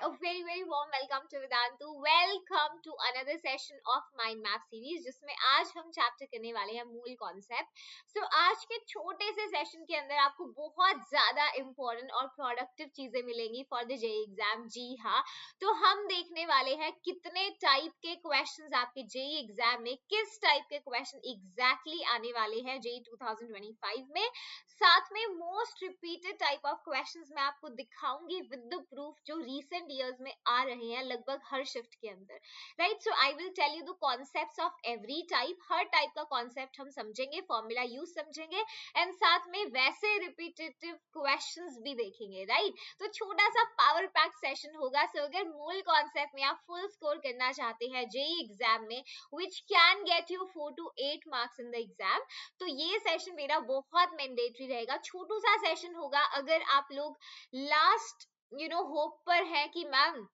a very warm welcome to Vedantu. Welcome to another session of Mind Map series जिसमें आज हम chapter करने वाले हैं मूल कॉन्सेप्ट. So आज के छोटे से सेशन के अंदर आपको बहुत ज्यादा इंपॉर्टेंट और प्रोडक्टिव चीजें मिलेंगी फॉर द जेई एग्जाम. जी हाँ, तो हम देखने वाले हैं कितने टाइप के क्वेश्चंस आपके जेई एग्जाम में, किस टाइप के क्वेश्चन एग्जैक्टली आने वाले हैं जेई 2025 में. साथ में most repeated type of questions मैं आपको दिखाऊंगी विद द प्रूफ जो रीसेंट ईयर्स में आ रहे हैं लगभग हर शिफ्ट के अंदर. Right, so I will tell you the concepts of every type. हर टाइप का कॉन्सेप्ट हम समझेंगे, फॉर्मूला यूज समझेंगे एंड साथ में वैसे रिपीटेटिव क्वेश्चंस भी देखेंगे. राइट, तो छोटा सा पावर पैक सेशन होगा. सो अगर मूल कॉन्सेप्ट में आप फुल स्कोर करना चाहते हैं जेई एग्जाम में which can get you 4 to 8 marks in the exam, तो ये सेशन मेरा बहुत मैंडेटरी रहेगा. छोटू सा सेशन होगा. अगर आप लोग लास्ट होप पर है कि मैम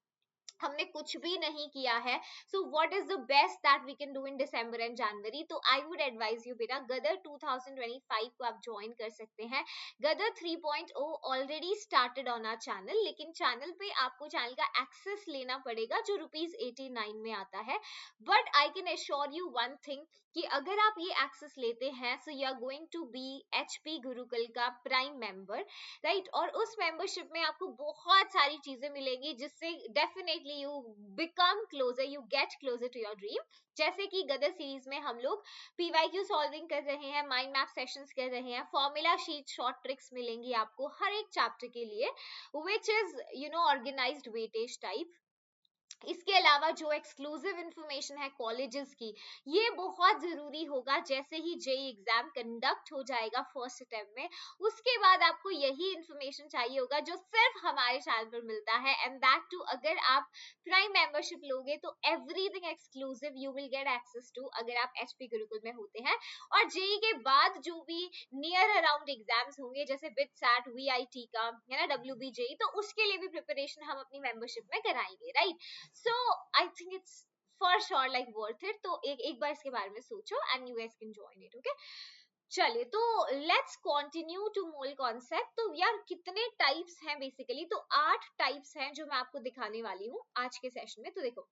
हमने कुछ भी नहीं किया है, so what is the best that we can do in December and January, तो आई वुड एडवाइज यू बेटा गदर 2025 को आप ज्वाइन कर सकते हैं. Gadar 3.0 already started on our channel, लेकिन चैनल पे आपको चैनल का एक्सेस लेना पड़ेगा जो ₹89 में आता है. But I can assure you one thing कि अगर आप ये एक्सेस लेते हैं so you are going to be HP Gurukul का प्राइम मेंबर. राइट, और उस मेंबरशिप में आपको बहुत सारी चीजें मिलेंगी जिससे definitely you become closer, you get closer to your dream. जैसे कि गदर सीरीज में हम लोग PYQ सॉल्विंग कर रहे हैं, माइंड मैप सेशंस कर रहे हैं, फॉर्मूला शीट, शॉर्ट ट्रिक्स मिलेंगी आपको हर एक चैप्टर के लिए, which is organised weightage type. इसके अलावा जो एक्सक्लूसिव इंफॉर्मेशन है कॉलेजेस की, ये बहुत जरूरी होगा. जैसे ही जेई एग्जाम कंडक्ट हो जाएगा फर्स्ट अटेम्प्ट में, उसके बाद आपको यही इंफॉर्मेशन चाहिए होगा जो सिर्फ हमारे चैनल पर मिलता है. एंड दैट टू अगर आप प्राइम मेंबरशिप लोगे तो everything exclusive you will get access to अगर आप HP गुरुकुल में होते हैं. और जेई के बाद जो भी नियर अराउंड एग्जाम्स होंगे जैसे बिट सैट, VIT का है ना, WBJEE, तो उसके लिए भी प्रिपरेशन हम अपनी मेंबरशिप में कराएंगे. Right, so I think it's for sure like worth it. तो एक बार इसके बारे में सोचो and you guys can join it. Okay, चलिए तो लेट्स कंटिन्यू टू मूल कॉन्सेप्ट. तो यार कितने टाइप्स हैं बेसिकली, तो 8 टाइप्स हैं जो मैं आपको दिखाने वाली हूँ आज के सेशन में. तो देखो,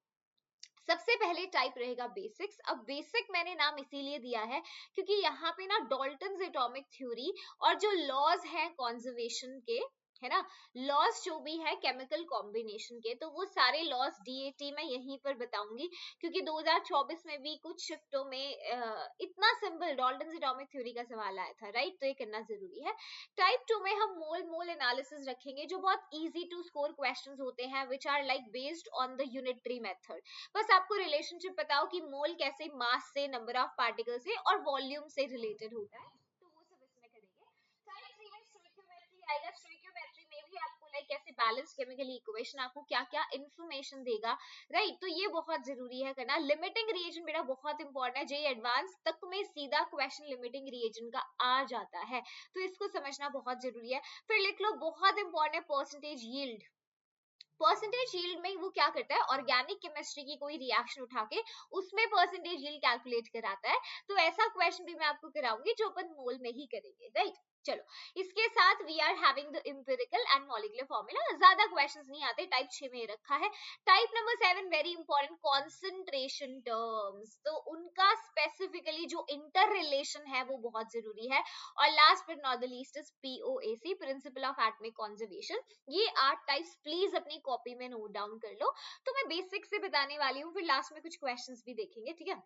सबसे पहले टाइप रहेगा बेसिक्स. अब बेसिक मैंने नाम इसीलिए दिया है क्योंकि यहाँ पे ना डाल्टन्स एटॉमिक थ्योरी और जो लॉज हैं कंजर्वेशन के, है ना, लॉस जो भी है केमिकल कॉम्बिनेशन के, तो वो सारे लॉस DAT मैं यहीं पर बताऊंगी क्योंकि 2024 में भी कुछ शिफ्टों में इतना सिंपल डाल्टन्स एटॉमिक थ्योरी का सवाल आया था. राइट, तो ये करना जरूरी है. टाइप 2 में हम मोल एनालिसिस रखेंगे जो बहुत इजी टू स्कोर क्वेश्चंस होते हैं which are like based on the unitary method. बस आपको रिलेशनशिप बताओ कि मोल कैसे मास से, नंबर ऑफ पार्टिकल से और वॉल्यूम से रिलेटेड होता है, तो वो सब इसमें करेंगे. टाइप 3 में स्टोइकियोमेट्री आएगा. स्टोइकियोमेट्री में भी आपको लाइक कैसे बैलेंस केमिकल इक्वेशन, आपको क्या क्या इंफॉर्मेशन देगा. राइट, तो ये बहुत जरूरी है करना. लिमिटिंग रिएजेंट बेटा बहुत इंपॉर्टेंट है. जेई एडवांस तक में सीधा क्वेश्चन लिमिटिंग रिएजेंट का आ जाता है, तो इसको समझना बहुत जरूरी है. फिर लिख लो, बहुत इंपॉर्टेंट है परसेंटेज यील्ड. परसेंटेज यील्ड में वो क्या करता है, ऑर्गेनिक केमिस्ट्री की कोई रिएक्शन उठा के उसमें परसेंटेज यील्ड कैलकुलेट कराता है. तो ऐसा क्वेश्चन भी मैं आपको कराऊंगी जो अपन मोल में ही करेंगे. राइट, चलो इसके साथ we are having the empirical and molecular formula. ज्यादा क्वेश्चंस नहीं आते, टाइप 6 में रखा है. Type number 7 very important, concentration terms. तो उनका स्पेसिफिकली जो इंटर रिलेशन है वो बहुत जरूरी है. और last but not the least is POAC, principal of atomic conservation. ये 8 टाइप्स प्लीज अपनी कॉपी में नोट डाउन कर लो. तो मैं बेसिक से बताने वाली हूँ, फिर लास्ट में कुछ क्वेश्चंस भी देखेंगे. ठीक है,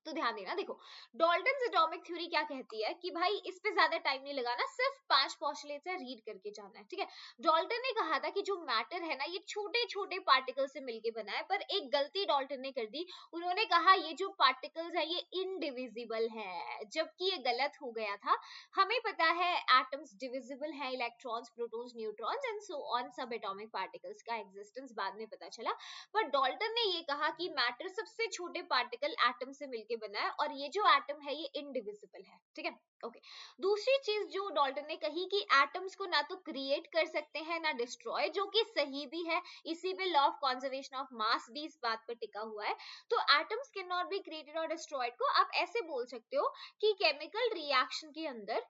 तो ध्यान देना. देखो, डाल्टन्स एटॉमिक थ्योरी क्या कहती है कि भाई इस पे ज्यादा टाइम नहीं लगाना, सिर्फ 5 पोस्टुलेट्स है, रीड करके जाना है. ठीक है, डाल्टन ने कहा था कि जो मैटर है ना ये छोटे छोटे पार्टिकल से मिलके बना है, पर एक गलती डाल्टन ने कर दी. उन्होंने कहा ये जो पार्टिकल्स है ये इनडिविजिबल है, जबकि ये गलत हो गया था. हमें पता है एटम्स डिविजिबल है, electrons, protons, neutrons and so on, सब एटॉमिक पार्टिकल्स का एग्जिस्टेंस बाद में पता चला. पर डाल्टन ने ये कहा कि मैटर सबसे छोटे पार्टिकल एटम से मिलके बना है और ये जो एटम है ये इनडिविजिबल है. ठीक है, ओके. दूसरी चीज जो डाल्टन ने कही कि एटम्स को ना तो क्रिएट कर सकते हैं ना डिस्ट्रॉय, जो कि सही भी है. इसी पे law of conservation of mass भी इस बात पर टिका हुआ है. तो atoms can not be created और डिस्ट्रॉयड को आप ऐसे बोल सकते हो कि केमिकल रिएक्शन के अंदर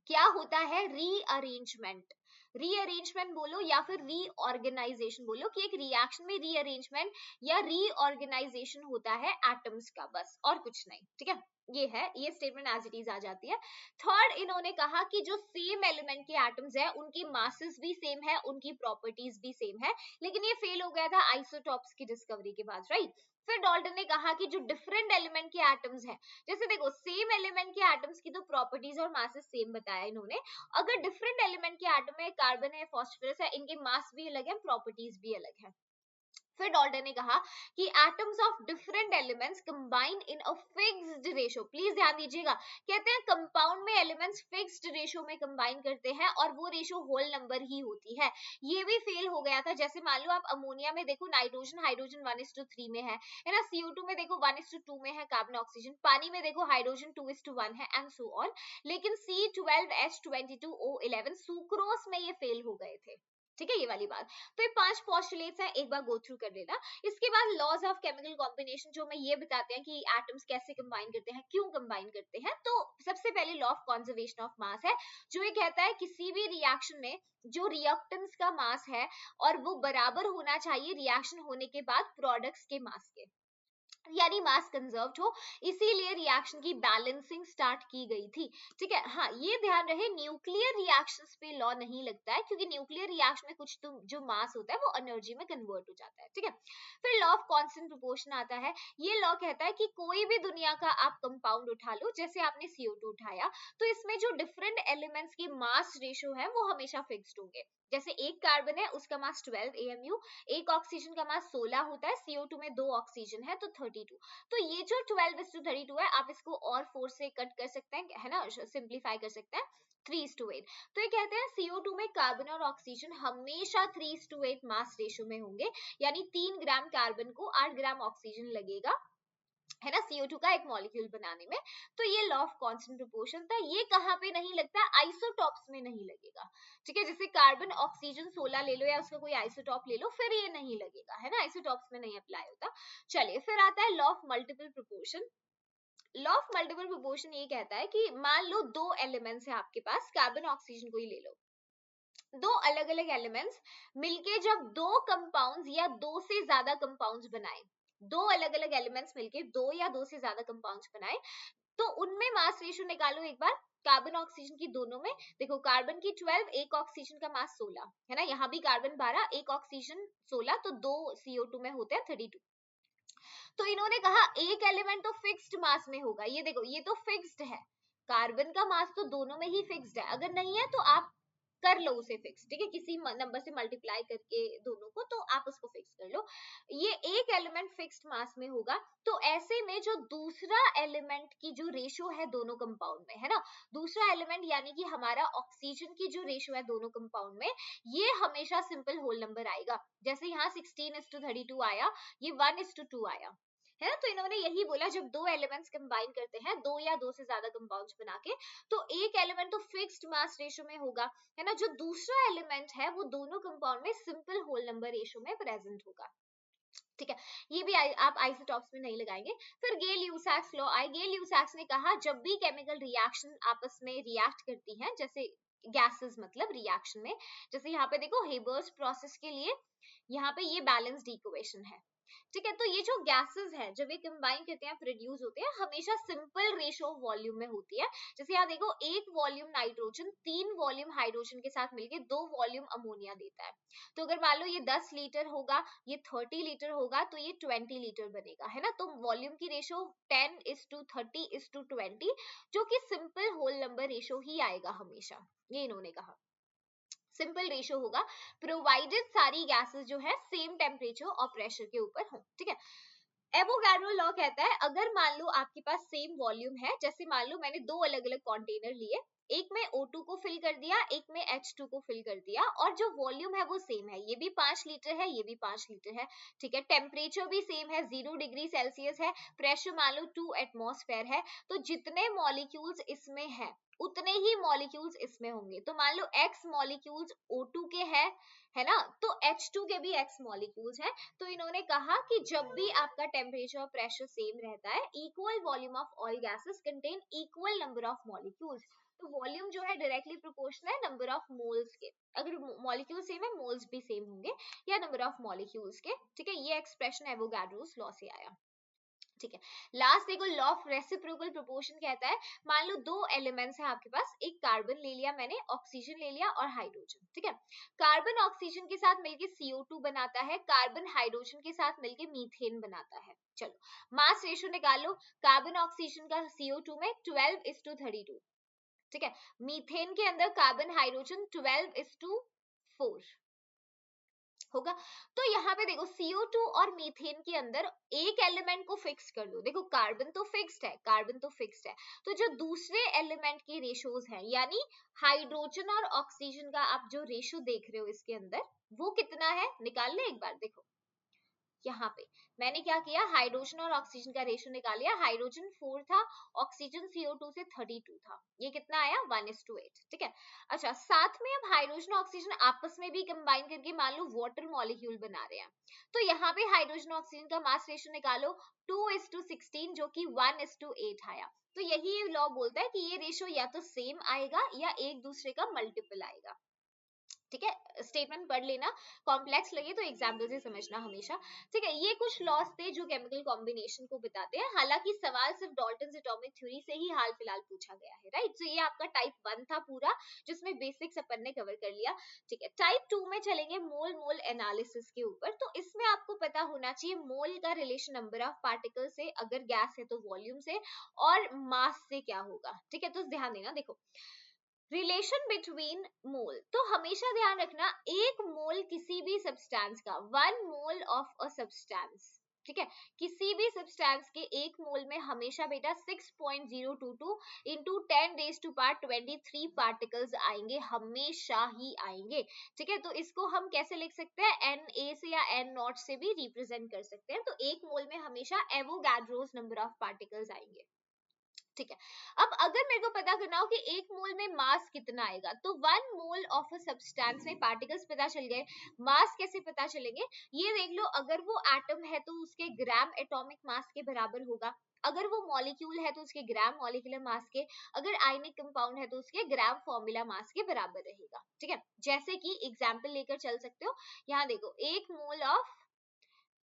क्या होता है, रीअरेंजमेंट. रीअरेंजमेंट बोलो या फिर रीऑर्गेनाइजेशन बोलो, कि एक रिएक्शन में रीअरेंजमेंट या रीऑर्गेनाइजेशन होता है एटम्स का, बस और कुछ नहीं, ठीक है। ये स्टेटमेंट एज इट इज आ जाती है। थर्ड, इन्होंने कहा कि जो सेम एलिमेंट के एटम्स है उनकी मासेस भी सेम है, उनकी प्रॉपर्टीज भी सेम है, लेकिन ये फेल हो गया था आइसोटॉप्स की डिस्कवरी के बाद, राइट। फिर डाल्टन ने कहा कि जो डिफरेंट एलिमेंट के एटम्स हैं, जैसे देखो सेम एलिमेंट के एटम्स की तो प्रॉपर्टीज और मासेस सेम बताया इन्होंने, अगर डिफरेंट एलिमेंट के एटम में कार्बन है, फास्फोरस है, इनके मास भी अलग है, प्रॉपर्टीज भी अलग है। फिर डाल्टन ने कहा कि atoms of different elements combine in a fixed ratio, please ध्यान दीजिएगा, कहते हैं कंपाउंड में एलिमेंट्स फिक्स्ड रेशो में कंबाइन करते हैं और वो रेशो होल नंबर ही होती है। ये भी फेल हो गया था। जैसे मान लो आप अमोनिया में देखो नाइट्रोजन हाइड्रोजन 1:3 में है ना, CO2 में देखो 1:2 में है कार्बन ऑक्सीजन, पानी में देखो हाइड्रोजन 2:1 है एंड सो ऑन, लेकिन C12H22O11 सुक्रोज में ये फेल हो गए थे, ठीक है, ये वाली बात। तो ये 5 पोस्टुलेट्स हैं, एक बार गो थ्रू कर लेना। इसके बाद लॉज ऑफ केमिकल कॉम्बिनेशन जो मैं ये बताते हैं कि एटम्स कैसे कंबाइन करते हैं, क्यों कंबाइन करते हैं। तो सबसे पहले law of conservation of mass है, जो ये कहता है किसी भी रिएक्शन में जो रिएक्टेंट्स का मास है और वो बराबर होना चाहिए रिएक्शन होने के बाद प्रोडक्ट्स के मास के, यानी मास कंजर्व्ड हो, इसीलिए रिएक्शन की बैलेंसिंग स्टार्ट की गई थी, ठीक है। हाँ, ये ध्यान रहे न्यूक्लियर रिएक्शंस पे लॉ नहीं लगता है, क्योंकि न्यूक्लियर रिएक्शन में कुछ तो जो मास होता है वो एनर्जी में कन्वर्ट हो जाता है, ठीक है। फिर लॉ ऑफ कांस्टेंट प्रोपोर्शन आता है। ये लॉ कहता है कि कोई भी दुनिया का आप कंपाउंड उठा लो, जैसे आपने CO2 उठाया, तो इसमें जो डिफरेंट एलिमेंट्स की मास रेशो है वो हमेशा फिक्स्ड होंगे। जैसे एक कार्बन है उसका मास 12 AMU, एक ऑक्सीजन का मास 16 होता है, CO2 में 2 ऑक्सीजन है तो 32। तो ये जो 12:32 है, आप इसको और 4 से कट कर सकते हैं, है ना, सिंप्लीफाई कर सकते हैं, 3:8। तो ये कहते हैं CO2 में कार्बन और ऑक्सीजन हमेशा 3:8 मास रेशो में होंगे, यानी 3 ग्राम कार्बन को 8 ग्राम ऑक्सीजन लगेगा, है ना, CO2 का एक मॉलिक्यूल बनाने में। तो ये लॉ ऑफ कांस्टेंट प्रोपोर्शन था। ये कहां पे नहीं लगता, आइसोटॉप्स में नहीं लगेगा, ठीक है। जैसे कार्बन ऑक्सीजन 16 ले लो या उसका कोई आइसोटॉप ले लो, फिर ये नहीं लगेगा, है ना, आइसोटॉप्स में नहीं अप्लाई होता। चलिए, फिर आता है law of multiple proportion. Law of multiple proportion ये कहता है कि मान लो 2 एलिमेंट्स है आपके पास, कार्बन ऑक्सीजन को ही ले लो, 2 अलग अलग एलिमेंट्स मिलके जब 2 कंपाउंड्स या 2 से ज्यादा कंपाउंड्स बनाए, 2 अलग अलग एलिमेंट्स मिलके 2 या 2 से ज्यादा कंपाउंड्स बनाए, तो उनमें मास रेशियो निकालो एक बार। कार्बन ऑक्सीजन की दोनों में देखो, कार्बन की 12, एक ऑक्सीजन का मास 16, है ना, यहाँ भी कार्बन 12, एक ऑक्सीजन 16, तो 2 CO2 में होते हैं 32। तो इन्होंने कहा एक एलिमेंट तो फिक्स्ड मास में होगा, ये देखो ये तो फिक्स्ड है, कार्बन का मास तो दोनों में ही फिक्स्ड है, अगर नहीं है तो आप कर लो उसे फिक्स, ठीक है, किसी नंबर से मल्टीप्लाई करके दोनों को, तो आप उसको फिक्स कर लो। ये एक एलिमेंट फिक्स्ड मास में होगा, तो ऐसे में जो दूसरा एलिमेंट की जो रेशो है दोनों कंपाउंड में, है ना, दूसरा एलिमेंट यानी कि हमारा ऑक्सीजन की जो रेशो है दोनों कंपाउंड में, ये हमेशा सिंपल होल नंबर आएगा। जैसे यहाँ 16:32 आया, ये 1:2 आया, है ना। तो इन्होंने यही बोला, जब 2 एलिमेंट्स कंबाइन करते हैं, 2 या 2 से ज्यादा कंपाउंड्स बना के, तो एक एलिमेंट तो फिक्स्ड मास रेशो में होगा, है ना, जो दूसरा एलिमेंट है वो दोनों कंपाउंड में सिंपल होल नंबर रेशो में प्रेजेंट होगा, ठीक है। ये भी आप आइसोटॉप्स में नहीं लगाएंगे। फिर गेल यूसैक्स लॉ आए। गेल यूसैक्स ने कहा जब भी केमिकल रिएक्शन आपस में रिएक्ट करती हैं, जैसे गैसेस मतलब रिएक्शन में, जैसे यहाँ पे देखो हेबर्स प्रोसेस के लिए यहाँ पे ये बैलेंस्ड इक्वेशन है, ठीक है। तो ये जो गैसेस है जब ये कंबाइन करते हैं प्रोड्यूस होते हैं, हमेशा सिंपल रेशो ऑफ वॉल्यूम में होती है। जैसे यहाँ देखो, एक वॉल्यूम नाइट्रोजन 3 वॉल्यूम हाइड्रोजन के साथ मिलके 2 वॉल्यूम अमोनिया देता है। तो अगर मान लो ये 10 लीटर होगा, ये 30 लीटर होगा, तो ये 20 लीटर बनेगा, है ना। तो वॉल्यूम की रेशो 10:30:20, जो कि सिंपल होल नंबर रेशो ही आएगा हमेशा, ये इन्होंने कहा, सिंपल रेशो होगा, प्रोवाइडेड सारी गैसेस जो है सेम टेम्परेचर और प्रेशर के ऊपर हो, ठीक है। एवोगाड्रो लॉ कहता है अगर मान लो आपके पास सेम वॉल्यूम है, जैसे मान लो मैंने 2 अलग अलग कंटेनर लिए, एक में O2 को फिल कर दिया, एक में H2 को फिल कर दिया, और जो वॉल्यूम है वो सेम है, ये भी 5 लीटर है, ये भी 5 लीटर है, ठीक है। टेम्परेचर भी सेम है, 0 डिग्री सेल्सियस है, प्रेशर मान लो 2 एटमॉस्फेयर है, तो जितने मॉलिक्यूल्स इसमें है उतने ही मॉलिक्यूल्स इसमें होंगे। तो मान लो x मॉलिक्यूल्स O2 के है ना, तो H2 के भी x मॉलिक्यूल्स हैं। तो इन्होंने कहा कि जब भी आपका टेम्परेचर और प्रेशर सेम रहता है, equal volume of all gases contain equal number of molecules. तो वॉल्यूम जो है डायरेक्टली प्रोपोर्शनल है नंबर ऑफ मोल्स के। अगर मॉलिक्यूल सेम है, मोल्स भी सेम होंगे, या नंबर ऑफ मॉलिक्यूल्स के। ठीक है, ये एक्सप्रेशन एवोगाड्रोस लॉ से आया। ठीक है, लास्ट देखो, लॉ ऑफ रेसिप्रोकल प्रोपोर्शन कहता है, मान लो दो एलिमेंट्स है आपके पास, एक कार्बन ले लिया मैंने, ऑक्सीजन ले लिया और हाइड्रोजन। ठीक है, कार्बन ऑक्सीजन के साथ मिलके CO2 बनाता है, कार्बन हाइड्रोजन के साथ मिलके मीथेन बनाता है। चलो मास रेशियो निकालो, कार्बन ऑक्सीजन का CO2 में 12:32। ठीक है, मीथेन के अंदर कार्बन हाइड्रोजन 12:4 होगा। तो यहाँ पे देखो CO2 और मीथेन के अंदर एक एलिमेंट को फिक्स कर दो। देखो कार्बन तो फिक्स्ड है, कार्बन तो फिक्स्ड है, तो जो दूसरे एलिमेंट के रेशोज हैं, यानी हाइड्रोजन और ऑक्सीजन का आप जो रेशो देख रहे हो इसके अंदर, वो कितना है निकाल ले एक बार। देखो यहाँ पे मैंने क्या किया, हाइड्रोजन और ऑक्सीजन का रेशो निकाल लिया। हाइड्रोजन 4 था, ऑक्सीजन CO2 से 32 था, ये कितना आया 1:8। ठीक है, अच्छा साथ में अब हाइड्रोजन और ऑक्सीजन आपस में भी कंबाइन करके मान लो वाटर मॉलिक्यूल बना रहे हैं। तो यहाँ पे हाइड्रोजन और ऑक्सीजन का मास रेशो निकालो, 2:16 जो कि 1:8 आया। तो यही लॉ बोलता है कि ये रेशो या तो सेम आएगा या एक दूसरे का मल्टीपल आएगा। ठीक है, स्टेटमेंट पढ़ लेना, कॉम्प्लेक्स लगे तो एग्जाम्पल से समझना हमेशा। ठीक है, ये कुछ लॉस थे जो केमिकल कॉम्बिनेशन को बताते हैं। हालांकि सवाल सिर्फ डाल्टन्स एटॉमिक थ्योरी से ही हाल फिलहाल पूछा गया है, राइट। तो ये आपका टाइप 1 था पूरा, जिसमें बेसिक्स अपन ने कवर कर लिया। ठीक है, टाइप 2 में चलेंगे मोल मोल एनालिसिस के ऊपर। तो इसमें आपको पता होना चाहिए मोल का रिलेशन नंबर ऑफ पार्टिकल से, अगर गैस है तो वॉल्यूम से, और मास से क्या होगा। ठीक है, तो ध्यान देना। देखो रिलेशन बिटवीन मोल, तो हमेशा ध्यान रखना, एक मोल किसी भी सब्सटेंस का, 1 मोल ऑफ अ सब्सटेंस, ठीक है, किसी भी सब्सटेंस के एक मोल में हमेशा बेटा 6.022 इंटू 10⁻23 पार्टिकल्स आएंगे, हमेशा ही आएंगे। ठीक है, तो इसको हम कैसे लिख सकते हैं, Na से या N0 से भी रिप्रेजेंट कर सकते हैं। तो एक मोल में हमेशा एवोगाड्रोस नंबर ऑफ पार्टिकल्स आएंगे। ठीक है, अब अगर मेरे को पता करना हो कि एक मोल में मास कितना आएगा, तो 1 मोल ऑफ अ सब्सटेंस में पार्टिकल्स पता चल गए, मास कैसे पता चलेंगे, ये देख लो। अगर वो एटम है तो उसके ग्राम एटॉमिक मास के बराबर होगा, अगर वो मॉलिक्यूल है तो उसके ग्राम मॉलिक्यूलर मास के, अगर आयनिक कंपाउंड है तो उसके ग्राम फॉर्मूला मास के बराबर रहेगा। ठीक है, जैसे कि एग्जांपल लेकर चल सकते हो, यहाँ देखो, एक mole of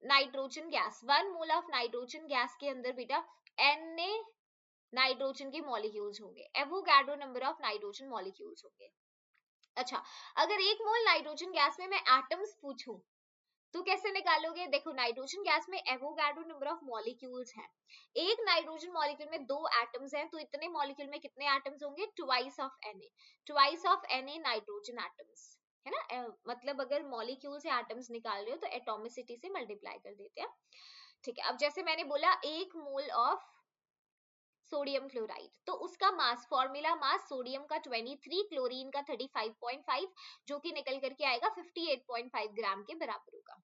nitrogen gas, 1 mole of nitrogen gas के अंदर बेटा Na नाइट्रोजन के मॉलिक्यूल्स होंगे, Avogadro number of nitrogen molecules होंगे। अच्छा, अगर एक मोल नाइट्रोजन गैस में मैं एटम्स पूछूं तो कैसे निकालोगे, देखो नाइट्रोजन गैस में एवोगाड्रो नंबर ऑफ मॉलिक्यूल्स हैं, एक नाइट्रोजन मॉलिक्यूल में 2 एटम्स हैं, तो इतने मॉलिक्यूल में कितने एटम्स होंगे, twice of Na, twice of Na nitrogen atoms, है ना। मतलब अगर मॉलिक्यूल से एटम्स निकाल रहे हो तो एटॉमिसिटी से मल्टीप्लाई कर देते हैं। ठीक है, अब जैसे मैंने बोला एक मोल ऑफ सोडियम क्लोराइड, तो उसका मास, फॉर्मूला मास सोडियम का 23, क्लोरीन का 35.5, जो कि निकल करके आएगा 58.5 ग्राम के बराबर होगा।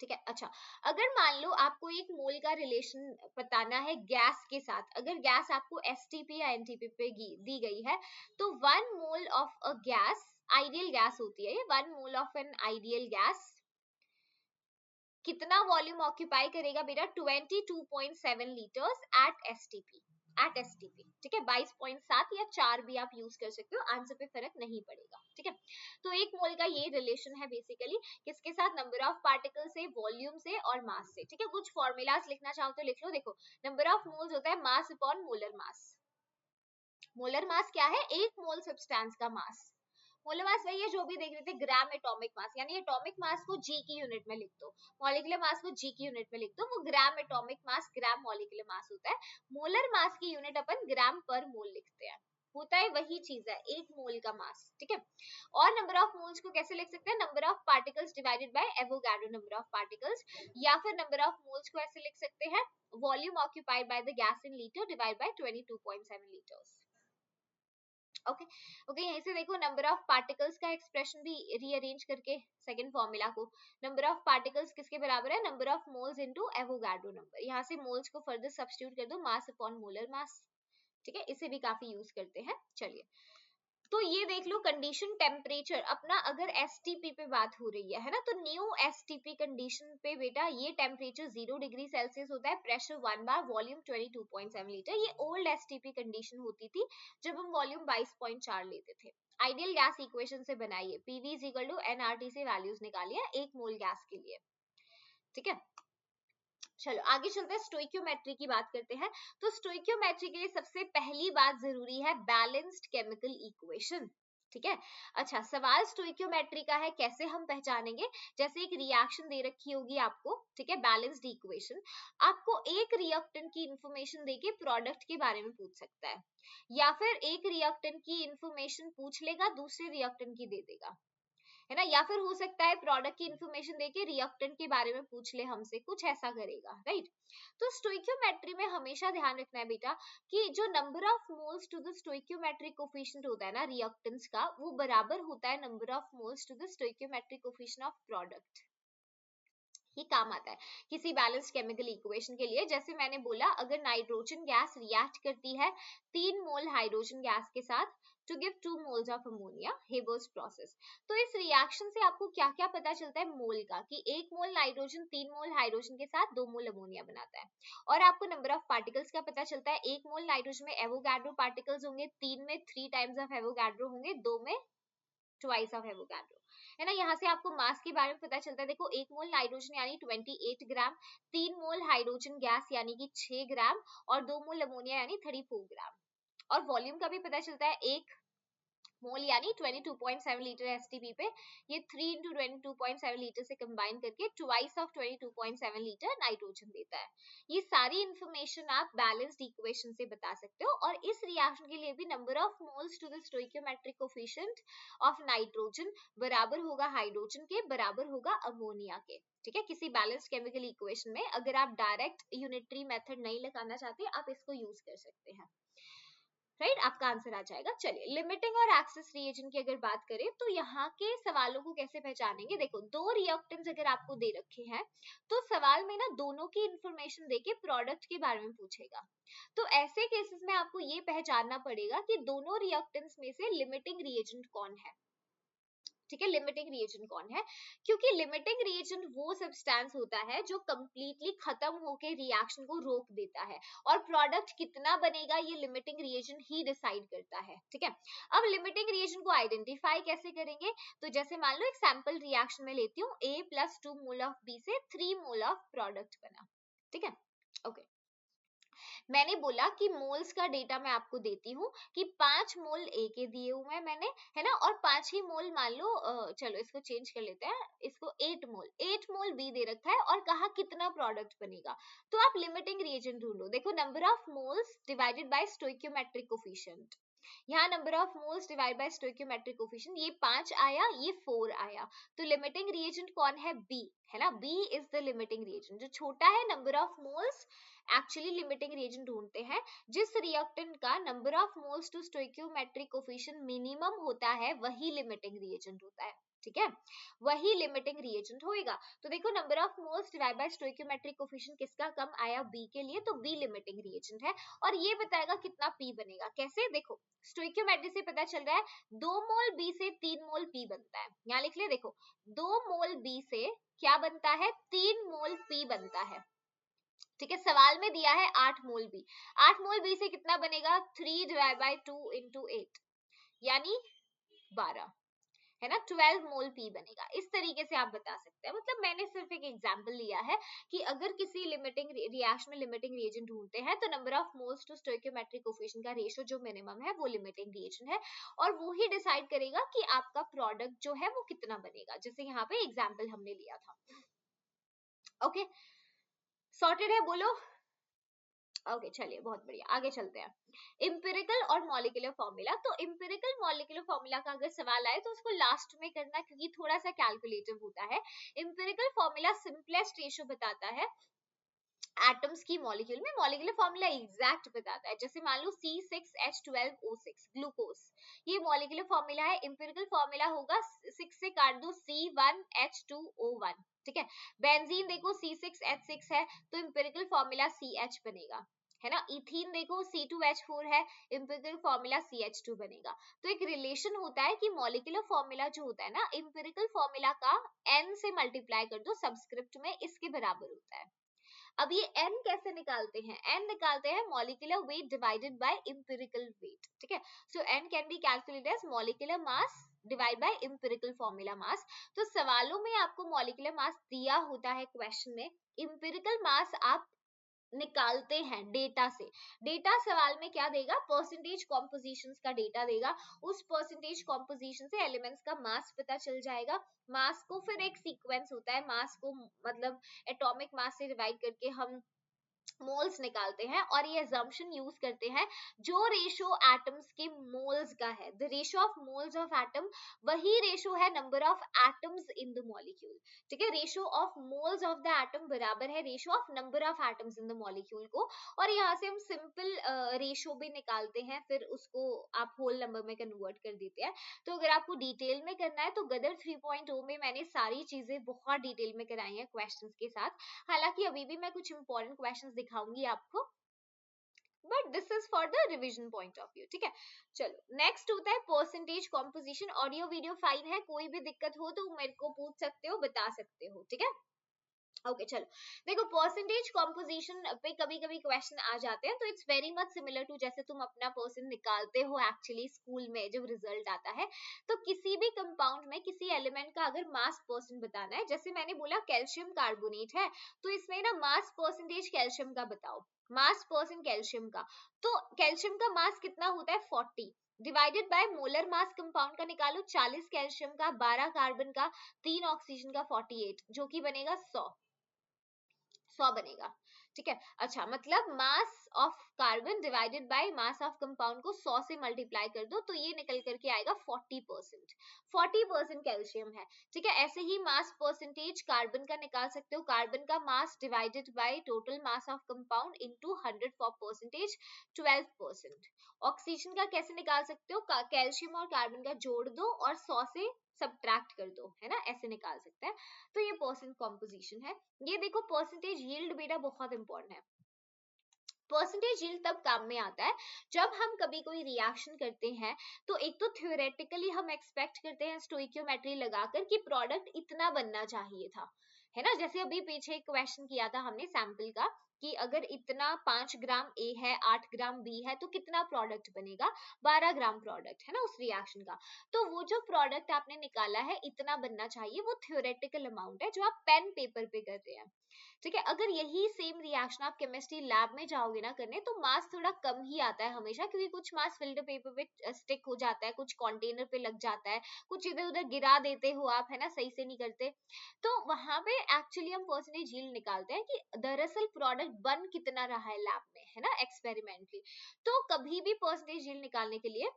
ठीक है, अच्छा अगर मान लो आपको एक मोल का रिलेशन बताना है गैस के साथ, अगर गैस आपको STP या NTP पे दी गई है, तो 1 mole of a gas, ideal gas होती है, 1 mole of an ideal gas कितना वॉल्यूम ऑक्यूपाई करेगा बेटा, 22.7 litres at STP, at STP। ठीक है, 22.7 या 4 भी आप यूज कर सकते हो, आंसर पे फर्क नहीं पड़ेगा। ठीक है, तो एक मोल का ये रिलेशन है बेसिकली, किसके साथ, नंबर ऑफ पार्टिकल से, वॉल्यूम से और मास से। ठीक है, कुछ फॉर्मूलाज लिखना चाहो तो लिख लो। देखो नंबर ऑफ मोल्स होता है mass upon molar mass. Molar mass क्या है, एक मोल सब्सटेंस का मास। मोलर मास वही है जो भी देख रहे थे, ग्राम एटॉमिक मास, यानी एटॉमिक मास को G की यूनिट में लिख दो, मॉलिक्यूलर मास को G की यूनिट में लिख दो, वो gram atomic mass, gram molecular mass होता है। मोलर मास की यूनिट अपन ग्राम पर मोल लिखते हैं, होता है वही चीज है, एक मोल का मास। ठीक है, और नंबर ऑफ मोल्स को कैसे लिख सकते हैं, number of particles divided by Avogadro number of particles, या फिर नंबर ऑफ मोल्स को ऐसे लिख सकते हैं, volume occupied by the gas in litre divide by 22.7 litres. Okay okay, यहीं से देखो नंबर ऑफ पार्टिकल्स का एक्सप्रेशन भी रीअरेंज करके, सेकंड फॉर्मूला को, नंबर ऑफ पार्टिकल्स किसके बराबर है, number of moles into Avogadro number, यहाँ से मोल्स को फर्दर सब्स्टिट्यूट कर दो, मास अपॉन मोलर मास, ठीक है, इसे भी काफी यूज करते हैं। चलिए, तो ये देख लो कंडीशन टेम्परेचर अपना, अगर एसटीपी पे बात हो रही है ना, तो न्यू एसटीपी कंडीशन पे बेटा ये टेम्परेचर 0 डिग्री सेल्सियस होता है, प्रेशर 1 बार, वॉल्यूम 22.7 लीटर। ये ओल्ड एसटीपी कंडीशन होती थी जब हम वॉल्यूम 22.4 लेते थे। आइडियल गैस इक्वेशन से बनाइए, PV is equal to NRT से वैल्यूज निकालिए 1 मोल गैस के लिए। ठीक है, चलो आगे चलते हैं, स्टोइकियोमेट्री की बात करते हैं। तो स्टोइकियोमेट्री के लिए सबसे पहली बात जरूरी है बैलेंस्ड केमिकल इक्वेशन। ठीक है, अच्छा सवाल स्टोइकियोमेट्री का है, कैसे हम पहचानेंगे? जैसे एक रिएक्शन दे रखी होगी आपको, ठीक है, बैलेंस्ड इक्वेशन, आपको एक रिएक्टेंट की इंफॉर्मेशन देके प्रोडक्ट के बारे में पूछ सकता है, या फिर एक रिएक्टेंट की इंफॉर्मेशन पूछ लेगा, दूसरे रिएक्टेंट की दे देगा, है ना, या फिर हो सकता है प्रोडक्ट की इंफॉर्मेशन देके रिएक्टेंट के बारे में पूछ ले हमसे, कुछ ऐसा करेगा, राइट। तो स्टोइकियोमेट्री में हमेशा ध्यान रखना है बेटा कि जो number of moles to the stoichiometric coefficient होता है ना रिएक्टेंट्स का, वो बराबर होता है number of moles to the stoichiometric coefficient of product. ये काम आता है किसी बैलेंस्ड केमिकल इक्वेशन के लिए। जैसे मैंने बोला, अगर नाइट्रोजन गैस रिएक्ट करती है 3 मोल हाइड्रोजन गैस के साथ to give 2 moles of ammonia, Haber's process, तो इस रिएक्शन से आपको क्या क्या पता चलता है मोल का, कि 1 मोल नाइट्रोजन 3 मोल हाइड्रोजन के साथ 2 मोल अमोनिया बनाता है। और आपको नंबर ऑफ पार्टिकल्स का पता चलता है, 1 मोल नाइट्रोजन में एवोगाड्रो पार्टिकल्स होंगे, 3 में 3 टाइम्स ऑफ एवोगाड्रो होंगे, 2 में ट्वाइस ऑफ एवोगाड्रो, है ना। यहाँ से आपको मास के बारे में पता चलता है, देखो 1 मोल नाइट्रोजन यानी 28 ग्राम, 3 मोल हाइड्रोजन गैस यानी कि 6 ग्राम, और 2 मोल अमोनिया यानी 34 ग्राम। और वॉल्यूम का भी पता चलता है, 1 मोल यानी 22.7 लीटर एसटीपी पे ये 3 into 22.7 लीटर से कंबाइन करके ट्वाइस ऑफ 22.7 लीटर नाइट्रोजन देता है। ये सारी इंफॉर्मेशन आप बैलेंस्ड इक्वेशन से बता सकते हो। और इस रिएक्शन के लिए भी number of moles to the stoichiometric coefficient of nitrogen बराबर होगा हाइड्रोजन के, बराबर होगा अमोनिया के। ठीक है, किसी बैलेंस्ड केमिकल इक्वेशन में अगर आप डायरेक्ट यूनिटरी मेथड नहीं लगाना चाहते, आप इसको यूज कर सकते हैं, राइट, आपका आंसर आ जाएगा। चलिए, लिमिटिंग और एक्सेस रिएजेंट की अगर बात करें तो यहाँ के सवालों को कैसे पहचानेंगे? देखो, 2 रिएक्टेंट्स अगर आपको दे रखे हैं तो सवाल में ना दोनों की इंफॉर्मेशन देके प्रोडक्ट के बारे में पूछेगा। तो ऐसे केसेस में आपको ये पहचानना पड़ेगा कि दोनों रिएक्टेंट्स में से लिमिटिंग रिएजेंट कौन है। ठीक है, लिमिटिंग रिएजेंट कौन है? क्योंकि लिमिटिंग रिएजेंट वो सब्सटेंस होता है जो कंप्लीटली खत्म होके रिएक्शन को रोक देता है, और प्रोडक्ट कितना बनेगा ये लिमिटिंग रिएजेंट ही डिसाइड करता है। ठीक है, अब लिमिटिंग रिएजेंट को आइडेंटिफाई कैसे करेंगे? तो जैसे मान लो एक सैंपल रिएक्शन में लेती हूँ, A + 2 मोल ऑफ B से 3 मोल ऑफ प्रोडक्ट बना। ठीक है, ओके, मैंने बोला कि मोल्स का डेटा मैं आपको देती हूँ कि 5 मोल ए के दिए हुए हैं मैंने, है ना, और 5 ही मोल मान लो, चलो इसको चेंज कर लेते हैं, इसको 8 मोल बी दे रखा है और कहा कितना प्रोडक्ट बनेगा। तो आप लिमिटिंग रिएजेंट ढूंढो। देखो, number of moles divided by stoichiometric coefficient, यहाँ number of moles divide by stoichiometric coefficient, ये 5 आया, ये 4 आया, तो लिमिटिंग रिएजेंट कौन है? बी, है ना, B is the limiting reagent. जो छोटा है number of moles, actually limiting reagent ढूंढते हैं जिस रिएक्टेंट का number of moles to stoichiometric coefficient minimum होता है, वही लिमिटिंग रिएजेंट होता है। ठीक है, वही लिमिटिंग रिएजेंट होएगा। तो देखो, number of moles divide by stoichiometric coefficient किसका कम आया? बी के लिए, तो बी लिमिटिंग रिएजेंट है। और ये बताएगा कितना पी बनेगा। कैसे? देखो, स्टोइकियोमेट्री से पता चल रहा है 2 मोल बी से 3 मोल पी बनता है। यहाँ लिख ले, देखो 2 मोल बी से क्या बनता है? 3 मोल पी बनता है। ठीक है, सवाल में दिया है 8 मोल बी, 8 मोल बी से कितना बनेगा? 3 डिवाइड बाय 2 into 8 यानी 12, है ना, 12 मोल पी बनेगा। इस तरीके से आप बता सकते हैं। मतलब मैंने सिर्फ एक एग्जांपल लिया है कि अगर किसी लिमिटिंग रिएक्शन में लिमिटिंग रिएजेंट ढूंढते हैं तो number of moles to stoichiometric coefficient का रेशियो जो मिनिमम है वो लिमिटिंग रिएजेंट है, और वो ही डिसाइड करेगा कि आपका प्रोडक्ट जो है वो कितना बनेगा, जैसे यहाँ पे एग्जाम्पल हमने लिया था। ओके, सॉर्टेड है, बोलो। ओके, चलिए बहुत बढ़िया, आगे चलते हैं। इंपेरिकल और मॉलिक्यूलर फॉर्मूला। तो इंपेरिकल मॉलिक्यूलर फॉर्मूला का अगर सवाल आए तो उसको लास्ट में करना, क्योंकि थोड़ा सा कैलकुलेटिव होता है। इंपेरिकल फॉर्मूला सिंपलेस्ट रेशियो बताता है एटम्स की मॉलिक्यूल में, मॉलिक्यूलर फॉर्मूला एग्जैक्ट बताता है। जैसे मान लो C6H12O6 ग्लूकोज, ये मॉलिक्यूलर फॉर्मूला है। इंपेरिकल फॉर्मूला होगा 6 से काट दो C1H2O1। ठीक है, बेंजीन देखो C6H6 है तो इंपेरिकल फॉर्मूला CH बनेगा। है ना। इथीन देखो C2H4 है, एम्पिरिकल फॉर्मूला CH2 बनेगा। तो एक रिलेशन होता है कि मॉलिक्यूलर फॉर्मूला जो होता है ना, एम्पिरिकल फॉर्मूला का n से मल्टीप्लाई कर दो सब्सक्रिप्ट में, इसके बराबर होता है। अब ये n कैसे निकालते हैं, n निकालते हैं molecular weight divided by empirical weight, ठीक है। So n can be calculated as molecular mass divide by empirical formula mass. तो सवालों में आपको मॉलिक्यूलर मास दिया होता है क्वेश्चन में, एम्पिरिकल मास आप निकालते हैं डेटा से। डेटा सवाल में क्या देगा, परसेंटेज कॉम्पोजिशन का डेटा देगा, उस परसेंटेज कॉम्पोजिशन से एलिमेंट्स का मास पता चल जाएगा। मास को फिर एक सीक्वेंस होता है, मास को मतलब एटॉमिक मास से डिवाइड करके हम मोल्स निकालते हैं, और ये assumption यूज करते हैं जो रेशो एटम्स के मोल्स का है, the ratio of moles of atom, वही रेशो है number of atoms in the molecule, ठीक है। Ratio of moles of the atom बराबर है ratio of number of atoms in the molecule को, और यहाँ से हम सिंपल रेशो भी निकालते हैं, फिर उसको आप होल नंबर में कन्वर्ट कर देते हैं। तो अगर आपको डिटेल में करना है तो गदर 3.0 में मैंने सारी चीजें बहुत डिटेल में कराई हैं क्वेश्चंस के साथ। हालांकि अभी भी मैं कुछ इंपॉर्टेंट क्वेश्चंस दिखाऊंगी आपको, but this is for the revision point of view, ठीक है। चलो नेक्स्ट होता है percentage composition. Audio video fine है, कोई भी दिक्कत हो तो मेरे को पूछ सकते हो, बता सकते हो, ठीक है। ओके चलो देखो, परसेंटेज कॉम्पोजिशन पे कभी कभी क्वेश्चन आ जाते हैं, तो it's very much similar to जैसे तुम अपना परसेंट निकालते हो एक्चुअली स्कूल में जब रिजल्ट आता है। तो किसी भी कंपाउंड में किसी एलिमेंट का अगर मास परसेंट बताना है, जैसे मैंने बोला कैल्शियम कार्बोनेट है, तो इसमें ना मास परसेंटेज कैल्शियम का बताओ, मास परसेंट कैल्शियम का। तो कैल्शियम का मास कितना होता है 40, divided by molar mass compound का निकालो, 40 कैल्शियम का, 12 कार्बन का, 3 ऑक्सीजन का, 48, जो कि बनेगा 100 बनेगा, ठीक है। अच्छा मतलब mass of carbon divided by mass of compound को 100 से मल्टीप्लाई कर दो, तो ये निकल करके आएगा 40%। 40% कैल्शियम है, ठीक है। ऐसे ही मास परसेंटेज कार्बन का निकाल सकते हो, कार्बन का mass divided by total mass of compound into 100 for percentage 12%। Oxygen का कैसे निकाल सकते हो, कैल्शियम और कार्बन का जोड़ दो और 100 से सब्ट्रैक्ट कर दो, है ना, ऐसे निकाल सकते हैं। तो ये परसेंट कॉम्पोजिशन है। ये देखो परसेंटेज यील्ड बेटा बहुत इंपॉर्टेंट है। परसेंटेज यील्ड तब काम में आता है जब हम कभी कोई रिएक्शन करते हैं, तो एक तो थ्योरेटिकली हम एक्सपेक्ट करते हैं स्टोइकियोमेट्री लगाकर कि प्रोडक्ट इतना बनना चाहिए था, है ना। जैसे अभी पीछे एक क्वेश्चन किया था हमने सैंपल का कि अगर इतना 5 ग्राम A है, 8 ग्राम B है, तो कितना प्रोडक्ट बनेगा, 12 ग्राम प्रोडक्ट, है ना, उस रिएक्शन का। तो वो जो प्रोडक्ट आपने निकाला है इतना बनना चाहिए, वो थ्योरेटिकल अमाउंट है जो आप पेन पेपर पे कर रहे हैं, ठीक है। अगर यही सेम रिएक्शन आप केमिस्ट्री लैब में जाओगे ना करने, तो मास थोड़ा कम ही आता है हमेशा, क्योंकि कुछ मास फिल्टर पेपर पे स्टिक हो जाता है, कुछ कंटेनर पे लग जाता है, कुछ इधर उधर गिरा देते हो आप, है ना, सही से नहीं करते। तो वहां पे एक्चुअली हम परसेंटेज यील्ड निकालते हैं कि दरअसल प्रोडक्ट बन कितना रहा है लैब में, है ना, एक्सपेरिमेंटली। तो कभी भी परसेंटेज यील्ड निकालने के लिए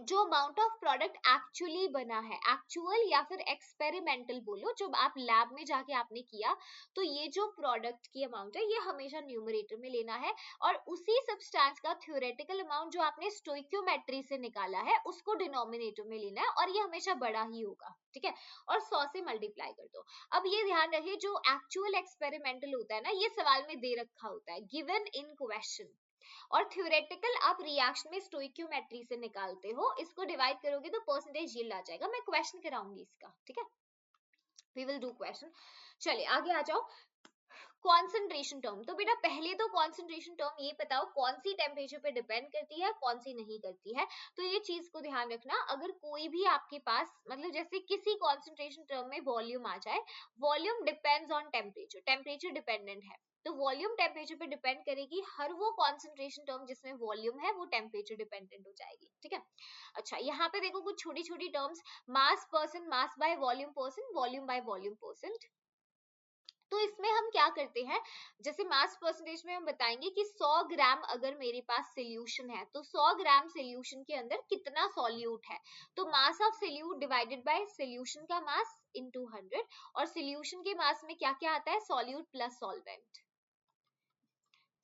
जो अमाउंट ऑफ प्रोडक्ट एक्चुअली बना है, एक्चुअल या फिर एक्सपेरिमेंटल बोलो, जो आप लैब में जाके आपने किया, तो ये जो प्रोडक्ट की अमाउंट है ये हमेशा न्यूमरेटर में लेना है, और उसी सब्सटेंस का थ्योरेटिकल अमाउंट जो आपने स्टोइकियोमेट्री से निकाला है उसको डिनोमिनेटर में लेना है, और ये हमेशा बड़ा ही होगा, ठीक है। और 100 से मल्टीप्लाई कर दो। अब ये ध्यान रखिए, जो एक्चुअल एक्सपेरिमेंटल होता है ना, ये सवाल में दे रखा होता है, गिवन इन क्वेश्चन, और थ्योरेटिकल आप रिएक्शन में स्टोइकियोमेट्री से निकालते हो, इसको डिवाइड करोगे तो परसेंटेज यील्ड आ जाएगा। मैं क्वेश्चन कराऊंगी इसका, ठीक है, वी विल डू क्वेश्चन। चलिए आगे आ जाओ। कॉन्सेंट्रेशन टर्म, तो बेटा पहले तो कॉन्सेंट्रेशन टर्म ये बताओ कौन सी टेम्परेचर पे डिपेंड करती है, कौन सी नहीं करती है। तो ये चीज को ध्यान रखना, अगर कोई भी आपके पास मतलब जैसे किसी कॉन्सेंट्रेशन टर्म में वॉल्यूम आ जाए, volume depends on temperature, temperature dependent है, तो वॉल्यूम टेम्परेचर पे डिपेंड करेगी, हर वो कॉन्सेंट्रेशन टर्म जिसमें वॉल्यूम है वो टेम्परेचर डिपेंडेंट हो जाएगी, ठीक है। अच्छा यहाँ पे देखो कुछ छोटी छोटी terms, mass percent, mass by volume percent, volume by volume percent. तो इसमें हम क्या करते हैं, जैसे मास परसेंटेज में हम बताएंगे कि 100 ग्राम अगर मेरे पास सोल्यूशन है, तो 100 ग्राम सोल्यूशन के अंदर कितना सॉल्यूट है, तो मास of solute divided by solution का मास इनटू 100, और सोल्यूशन के मास में क्या क्या आता है, सॉल्यूट प्लस सॉल्वेंट।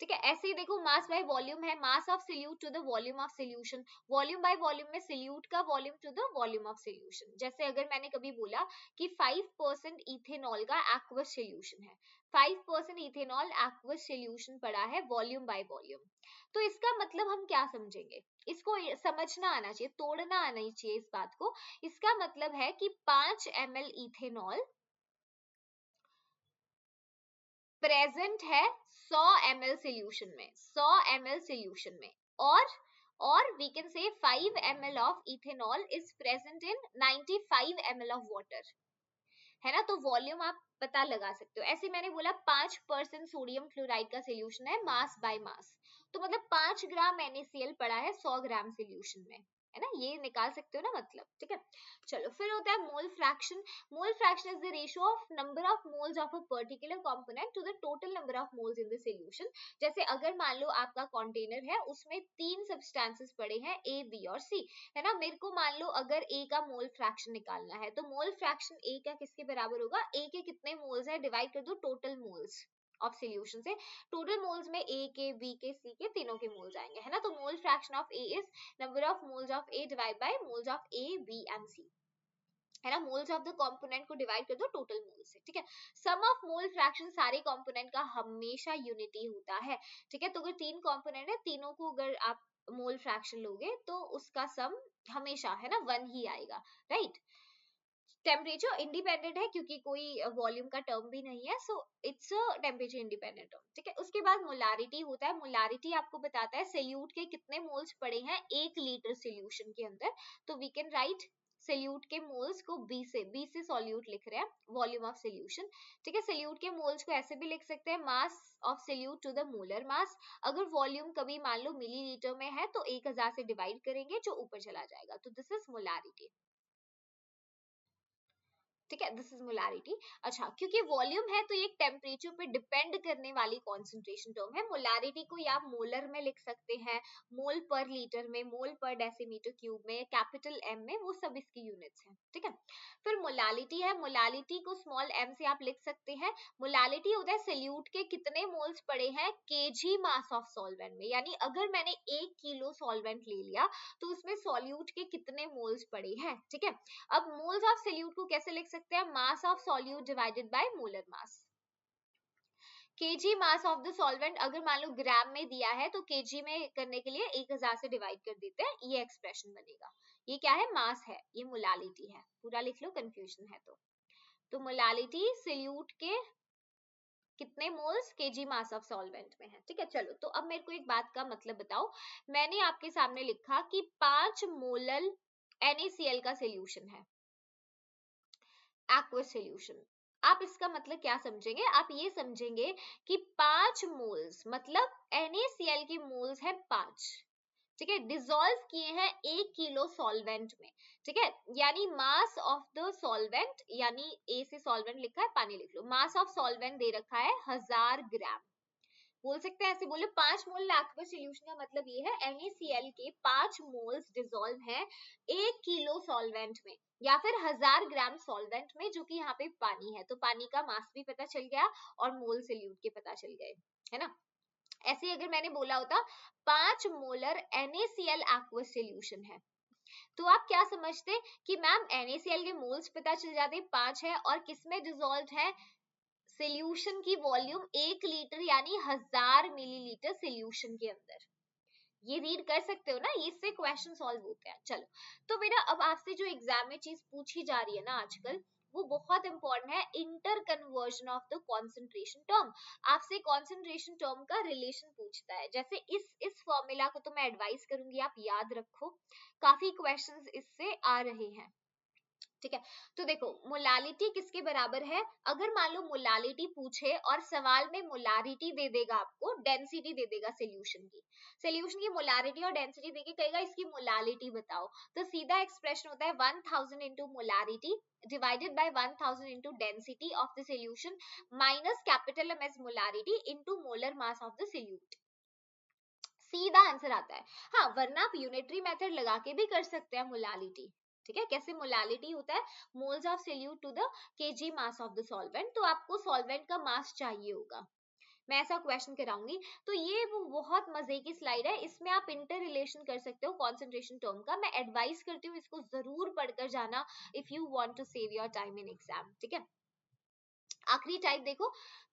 ठीक है। ऐसे ही देखो मास बाय वॉल्यूम है, mass of solute to the volume of solution, volume by volume में सोल्यूट का volume to the volume of solution. जैसे अगर मैंने कभी बोला कि 5% इथेनॉल का एक्वस सोल्यूशन है, 5% इथेनॉल एक्वस सोल्यूशन पड़ा है वॉल्यूम बाय वॉल्यूम, तो इसका मतलब हम क्या समझेंगे, इसको समझना आना चाहिए, तोड़ना आना चाहिए इस बात को। इसका मतलब है कि 5 ml इथेनॉल प्रेजेंट है 100 ml सोल्यूशन में, 100 ml सोल्यूशन में, और we can say 5 ml of ethanol is present in 95 ml of water, है ना। तो वॉल्यूम आप पता लगा सकते हो। ऐसे मैंने बोला 5% सोडियम क्लोराइड का सोल्यूशन है मास बाय मास, तो मतलब 5 ग्राम NaCl पड़ा है 100 ग्राम सोल्यूशन में, है ना, ये निकाल सकते हो ना मतलब, ठीक है। चलो फिर होता है mole fraction. Mole fraction is the ratio of number of moles of a particular component to the total number of moles in the solution. जैसे अगर मान लो आपका कंटेनर है, उसमें 3 सब्सटेंसेस पड़े हैं A, B और C, है ना। मेरे को मान लो अगर A का मोल फ्रैक्शन निकालना है, तो मोल फ्रैक्शन A का किसके बराबर होगा, A के कितने मोल्स है डिवाइड कर दो टोटल मोल्स ऑफ सॉल्यूशन से, टोटल मोल्स में A के, B के, C के तीनों के मोल्स आएंगे, है ना। तो mole fraction of A is number of moles of A divide by moles of A, B and C, है ना। मोल्स ऑफ द कंपोनेंट को डिवाइड कर दो टोटल मोल से, ठीक है। सम ऑफ मोल फ्रैक्शन सारे कंपोनेंट का हमेशा यूनिटी होता है, ठीक है। तो अगर 3 कंपोनेंट है, तीनों को अगर आप मोल फ्रैक्शन लोगे तो उसका सम हमेशा, है ना, 1 ही आएगा, राइट। टेम्परेचर इंडिपेंडेंट है क्योंकि कोई वॉल्यूम का टर्म भी नहीं है, so it's a temperature independent term, ठीक है। उसके बाद मोलारिटी होता है। मोलारिटी आपको बताता है सोल्यूट के कितने मोल्स पड़े हैं 1 लीटर सोल्यूशन के अंदर, तो वी कैन राइट सोल्यूट के मोल्स को B से सोल्यूट लिख रहे हैं, वॉल्यूम ऑफ सोल्यूशन, ठीक है। सोल्यूट के मोल्स को ऐसे भी लिख सकते हैं mass of solute to the molar mass. अगर वॉल्यूम कभी मान लो मिलीलीटर में है तो 1000 से डिवाइड करेंगे जो ऊपर चला जाएगा, तो दिस इज मोलारिटी, ठीक है, दिस इज मोलारिटी। अच्छा, क्योंकि वॉल्यूम है तो ये टेम्परेचर पे डिपेंड करने वाली कॉन्सेंट्रेशन टर्म है। मोलारिटी को आप मोलर में लिख सकते हैं, मोल पर लीटर में, मोल पर डेसीमीटर क्यूब में, कैपिटल M में, वो सब इसकी यूनिट्स हैं, ठीक है। फिर मोलालिटी है, मोलालिटी को स्मॉल m से आप लिख सकते हैं। मोलालिटी होता है सोल्यूट के कितने मोल्स पड़े हैं kg मास ऑफ सॉल्वेंट में, यानी अगर मैंने 1 किलो सॉल्वेंट ले लिया तो उसमें सॉल्यूट के कितने मोल्स पड़े हैं, ठीक है। अब मोल्स ऑफ सोल्यूट को कैसे लिख सकते हैं, mass of solute divided by molar mass. KG mass of the solvent अगर मान लो ग्राम में दिया है तो केजी में करने के लिए 1000 से डिवाइड कर देते हैं, ये एक्सप्रेशन बनेगा। ये क्या है, मास है, ये मोलालिटी है, पूरा लिख लो कंफ्यूजन है तो मोलालिटी सोल्यूट के कितने moles KG mass of solvent में है, ठीक है। चलो तो अब मेरे को एक बात का मतलब बताओ, मैंने आपके सामने लिखा कि 5 मोलल NaCl का सोल्यूशन है, एक्वस सोल्यूशन। आप इसका मतलब क्या समझेंगे, आप ये समझेंगे कि 5 मोल्स मतलब NaCl की मोल्स है 5, ठीक है, डिसॉल्व किए हैं 1 किलो सॉल्वेंट में, ठीक है। यानी मास ऑफ द सॉल्वेंट, यानी A से सॉल्वेंट लिखा है, पानी लिख लो, मास ऑफ सॉल्वेंट दे रखा है 1000 ग्राम, बोल सकते हैं ऐसे बोले 5 मोल एक्वस सोल्यूशन का मतलब ये है NaCl के 5 मोल्स डिसॉल्व हैं 1 किलो सॉल्वेंट में या फिर 1000 ग्राम सॉल्वेंट में, जो कि यहाँ पे पानी है, तो पानी का मास भी पता चल गया और मोल सोल्यूट के पता चल गए, है ना। ऐसे अगर मैंने बोला होता 5 मोलर NaCl एक्वस सोल्यूशन है, तो आप क्या समझते कि मैम NaCl के मोल्स पता चल जाते 5 है और किसमें डिसॉल्व है, सोल्यूशन की वॉल्यूम 1 लीटर यानी 1000 मिलीलीटर सोल्यूशन के अंदर, ये रीड कर सकते हो ना, इससे क्वेश्चन सॉल्व होते हैं। चलो तो बेटा अब आपसे जो एग्जाम में चीज पूछी जा रही है ना आजकल, वो बहुत इंपॉर्टेंट है, inter conversion of the concentration term. आपसे कॉन्सेंट्रेशन टर्म का रिलेशन पूछता है, जैसे इस फॉर्मूला को तो मैं एडवाइस करूंगी आप याद रखो, काफी क्वेश्चंस इससे आ रहे हैं, ठीक है। तो देखो मोलालिटी किसके बराबर है, अगर मान लो मोलालिटी पूछे और सवाल में मोलारिटी दे देगा, आपको डेंसिटी दे देगा सोल्यूशन की मोलारिटी और डेंसिटी देके कहेगा इसकी मोलालिटी बताओ, तो सीधा एक्सप्रेशन होता है 1000 into molarity divided by 1000 into density of the solution minus capital M S molarity into molar mass of the solute, सीधा आंसर आता है। हाँ, वरना आप यूनिटरी मेथड लगा के भी कर सकते हैं मोलालिटी, ठीक है। कैसे मोलालिटी होता है, moles of solute to the KG mass of the solvent, तो आपको सॉल्वेंट का मास चाहिए होगा, मैं ऐसा क्वेश्चन कराऊंगी। तो ये वो बहुत मजे की स्लाइड है, इसमें आप इंटर रिलेशन कर सकते हो कॉन्सेंट्रेशन टर्म का। मैं एडवाइस करती हूँ इसको जरूर पढ़कर जाना if you want to save your time in exam, ठीक है। आखिरी टाइप देखो,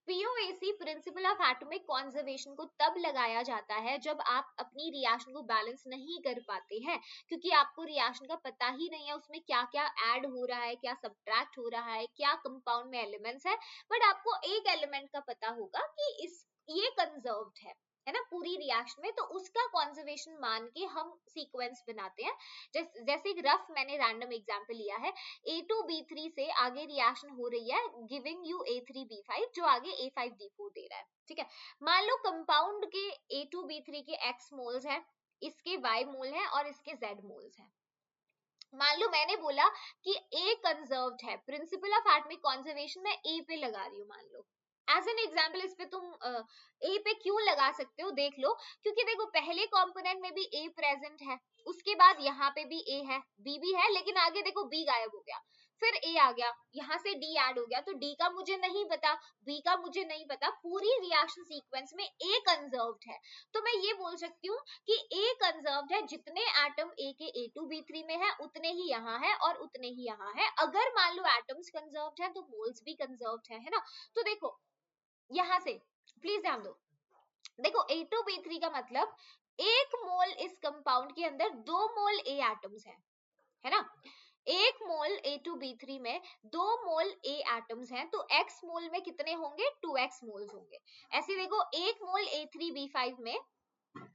POAC principle of atomic conservation को तब लगाया जाता है जब आप अपनी रिएक्शन को बैलेंस नहीं कर पाते हैं, क्योंकि आपको रिएक्शन का पता ही नहीं है उसमें क्या क्या ऐड हो रहा है, क्या सब्ट्रैक्ट हो रहा है, क्या कंपाउंड में एलिमेंट्स है, बट आपको एक एलिमेंट का पता होगा कि इस ये कंजर्व्ड है ना पूरी रिएक्शन में, तो उसका कंजर्वेशन मान के हम सीक्वेंस बनाते हैं। जैसे एक रफ मैंने रैंडम एग्जांपल लिया है, A2B3 से आगे रिएक्शन हो रही है गिविंग यू A3B5 जो आगे A5D4 दे रहा है, ठीक है। मान लो कंपाउंड के A2B3 के X मोल्स है, इसके Y मोल है और इसके Z मोल्स है। मान लो मैंने बोला कि A कंजर्व्ड है, प्रिंसिपल ऑफ एटॉमिक कंजर्वेशन मैं A पे लगा रही हूँ, मान लो एज एन एग्जाम्पल। इस पे तुम A पे क्यों लगा सकते हो देख लो, क्योंकि देखो पहले कंपोनेंट में भी A प्रेजेंट है, उसके बाद यहाँ पे भी A है, B भी है, लेकिन आगे देखो B गायब हो गया, फिर A आ गया, यहाँ से D ऐड हो गया, तो D का मुझे नहीं पता, B का मुझे नहीं पता, पूरी रिएक्शन सीक्वेंस में A कंजर्व्ड है। तो मैं ये बोल सकती हूँ कि A कंजर्व्ड है, जितने एटम A के A2B3 में है उतने ही यहाँ है और उतने ही यहाँ है। अगर मान लो एटम्स कंजर्व्ड है तो मोल्स भी कंजर्व्ड है ना। तो देखो यहां से प्लीज ध्यान दो, देखो A2B3 का मतलब एक मोल इस कंपाउंड के अंदर 2 मोल A एटम्स है ना। एक मोल A2B3 में 2 मोल A एटम्स हैं, तो X मोल में कितने होंगे, 2X मोल्स होंगे। ऐसे देखो एक मोल A3B5 में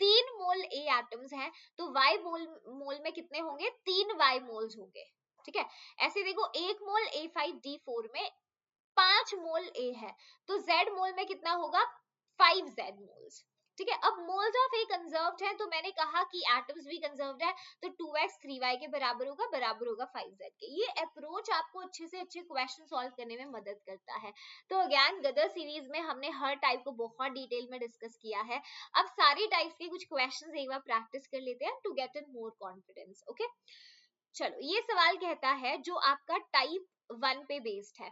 3 मोल A एटम्स हैं, तो Y मोल में कितने होंगे, 3 Y मोल्स होंगे, ठीक है। ऐसे देखो एक मोल A5D4 में 5 मोल A है, तो Z मोल में कितना होगा, 5 Z मोल्स, ठीक है। अब मोल्स ऑफ A कंजर्व्ड है, तो मैंने कहा कि एटम्स भी कंजर्व्ड है, तो 2x 3y के बराबर होगा 5z के। ये अप्रोच आपको अच्छे से अच्छे क्वेश्चन सॉल्व करने में मदद करता है। तो अगेन गदर सीरीज में हमने हर टाइप को बहुत डिटेल में डिस्कस किया है। अब सारी टाइप्स के कुछ क्वेश्चंस एक बार प्रैक्टिस कर लेते हैं to get in more confidence, okay. चलो ये सवाल कहता है जो आपका टाइप 1 पे बेस्ड है,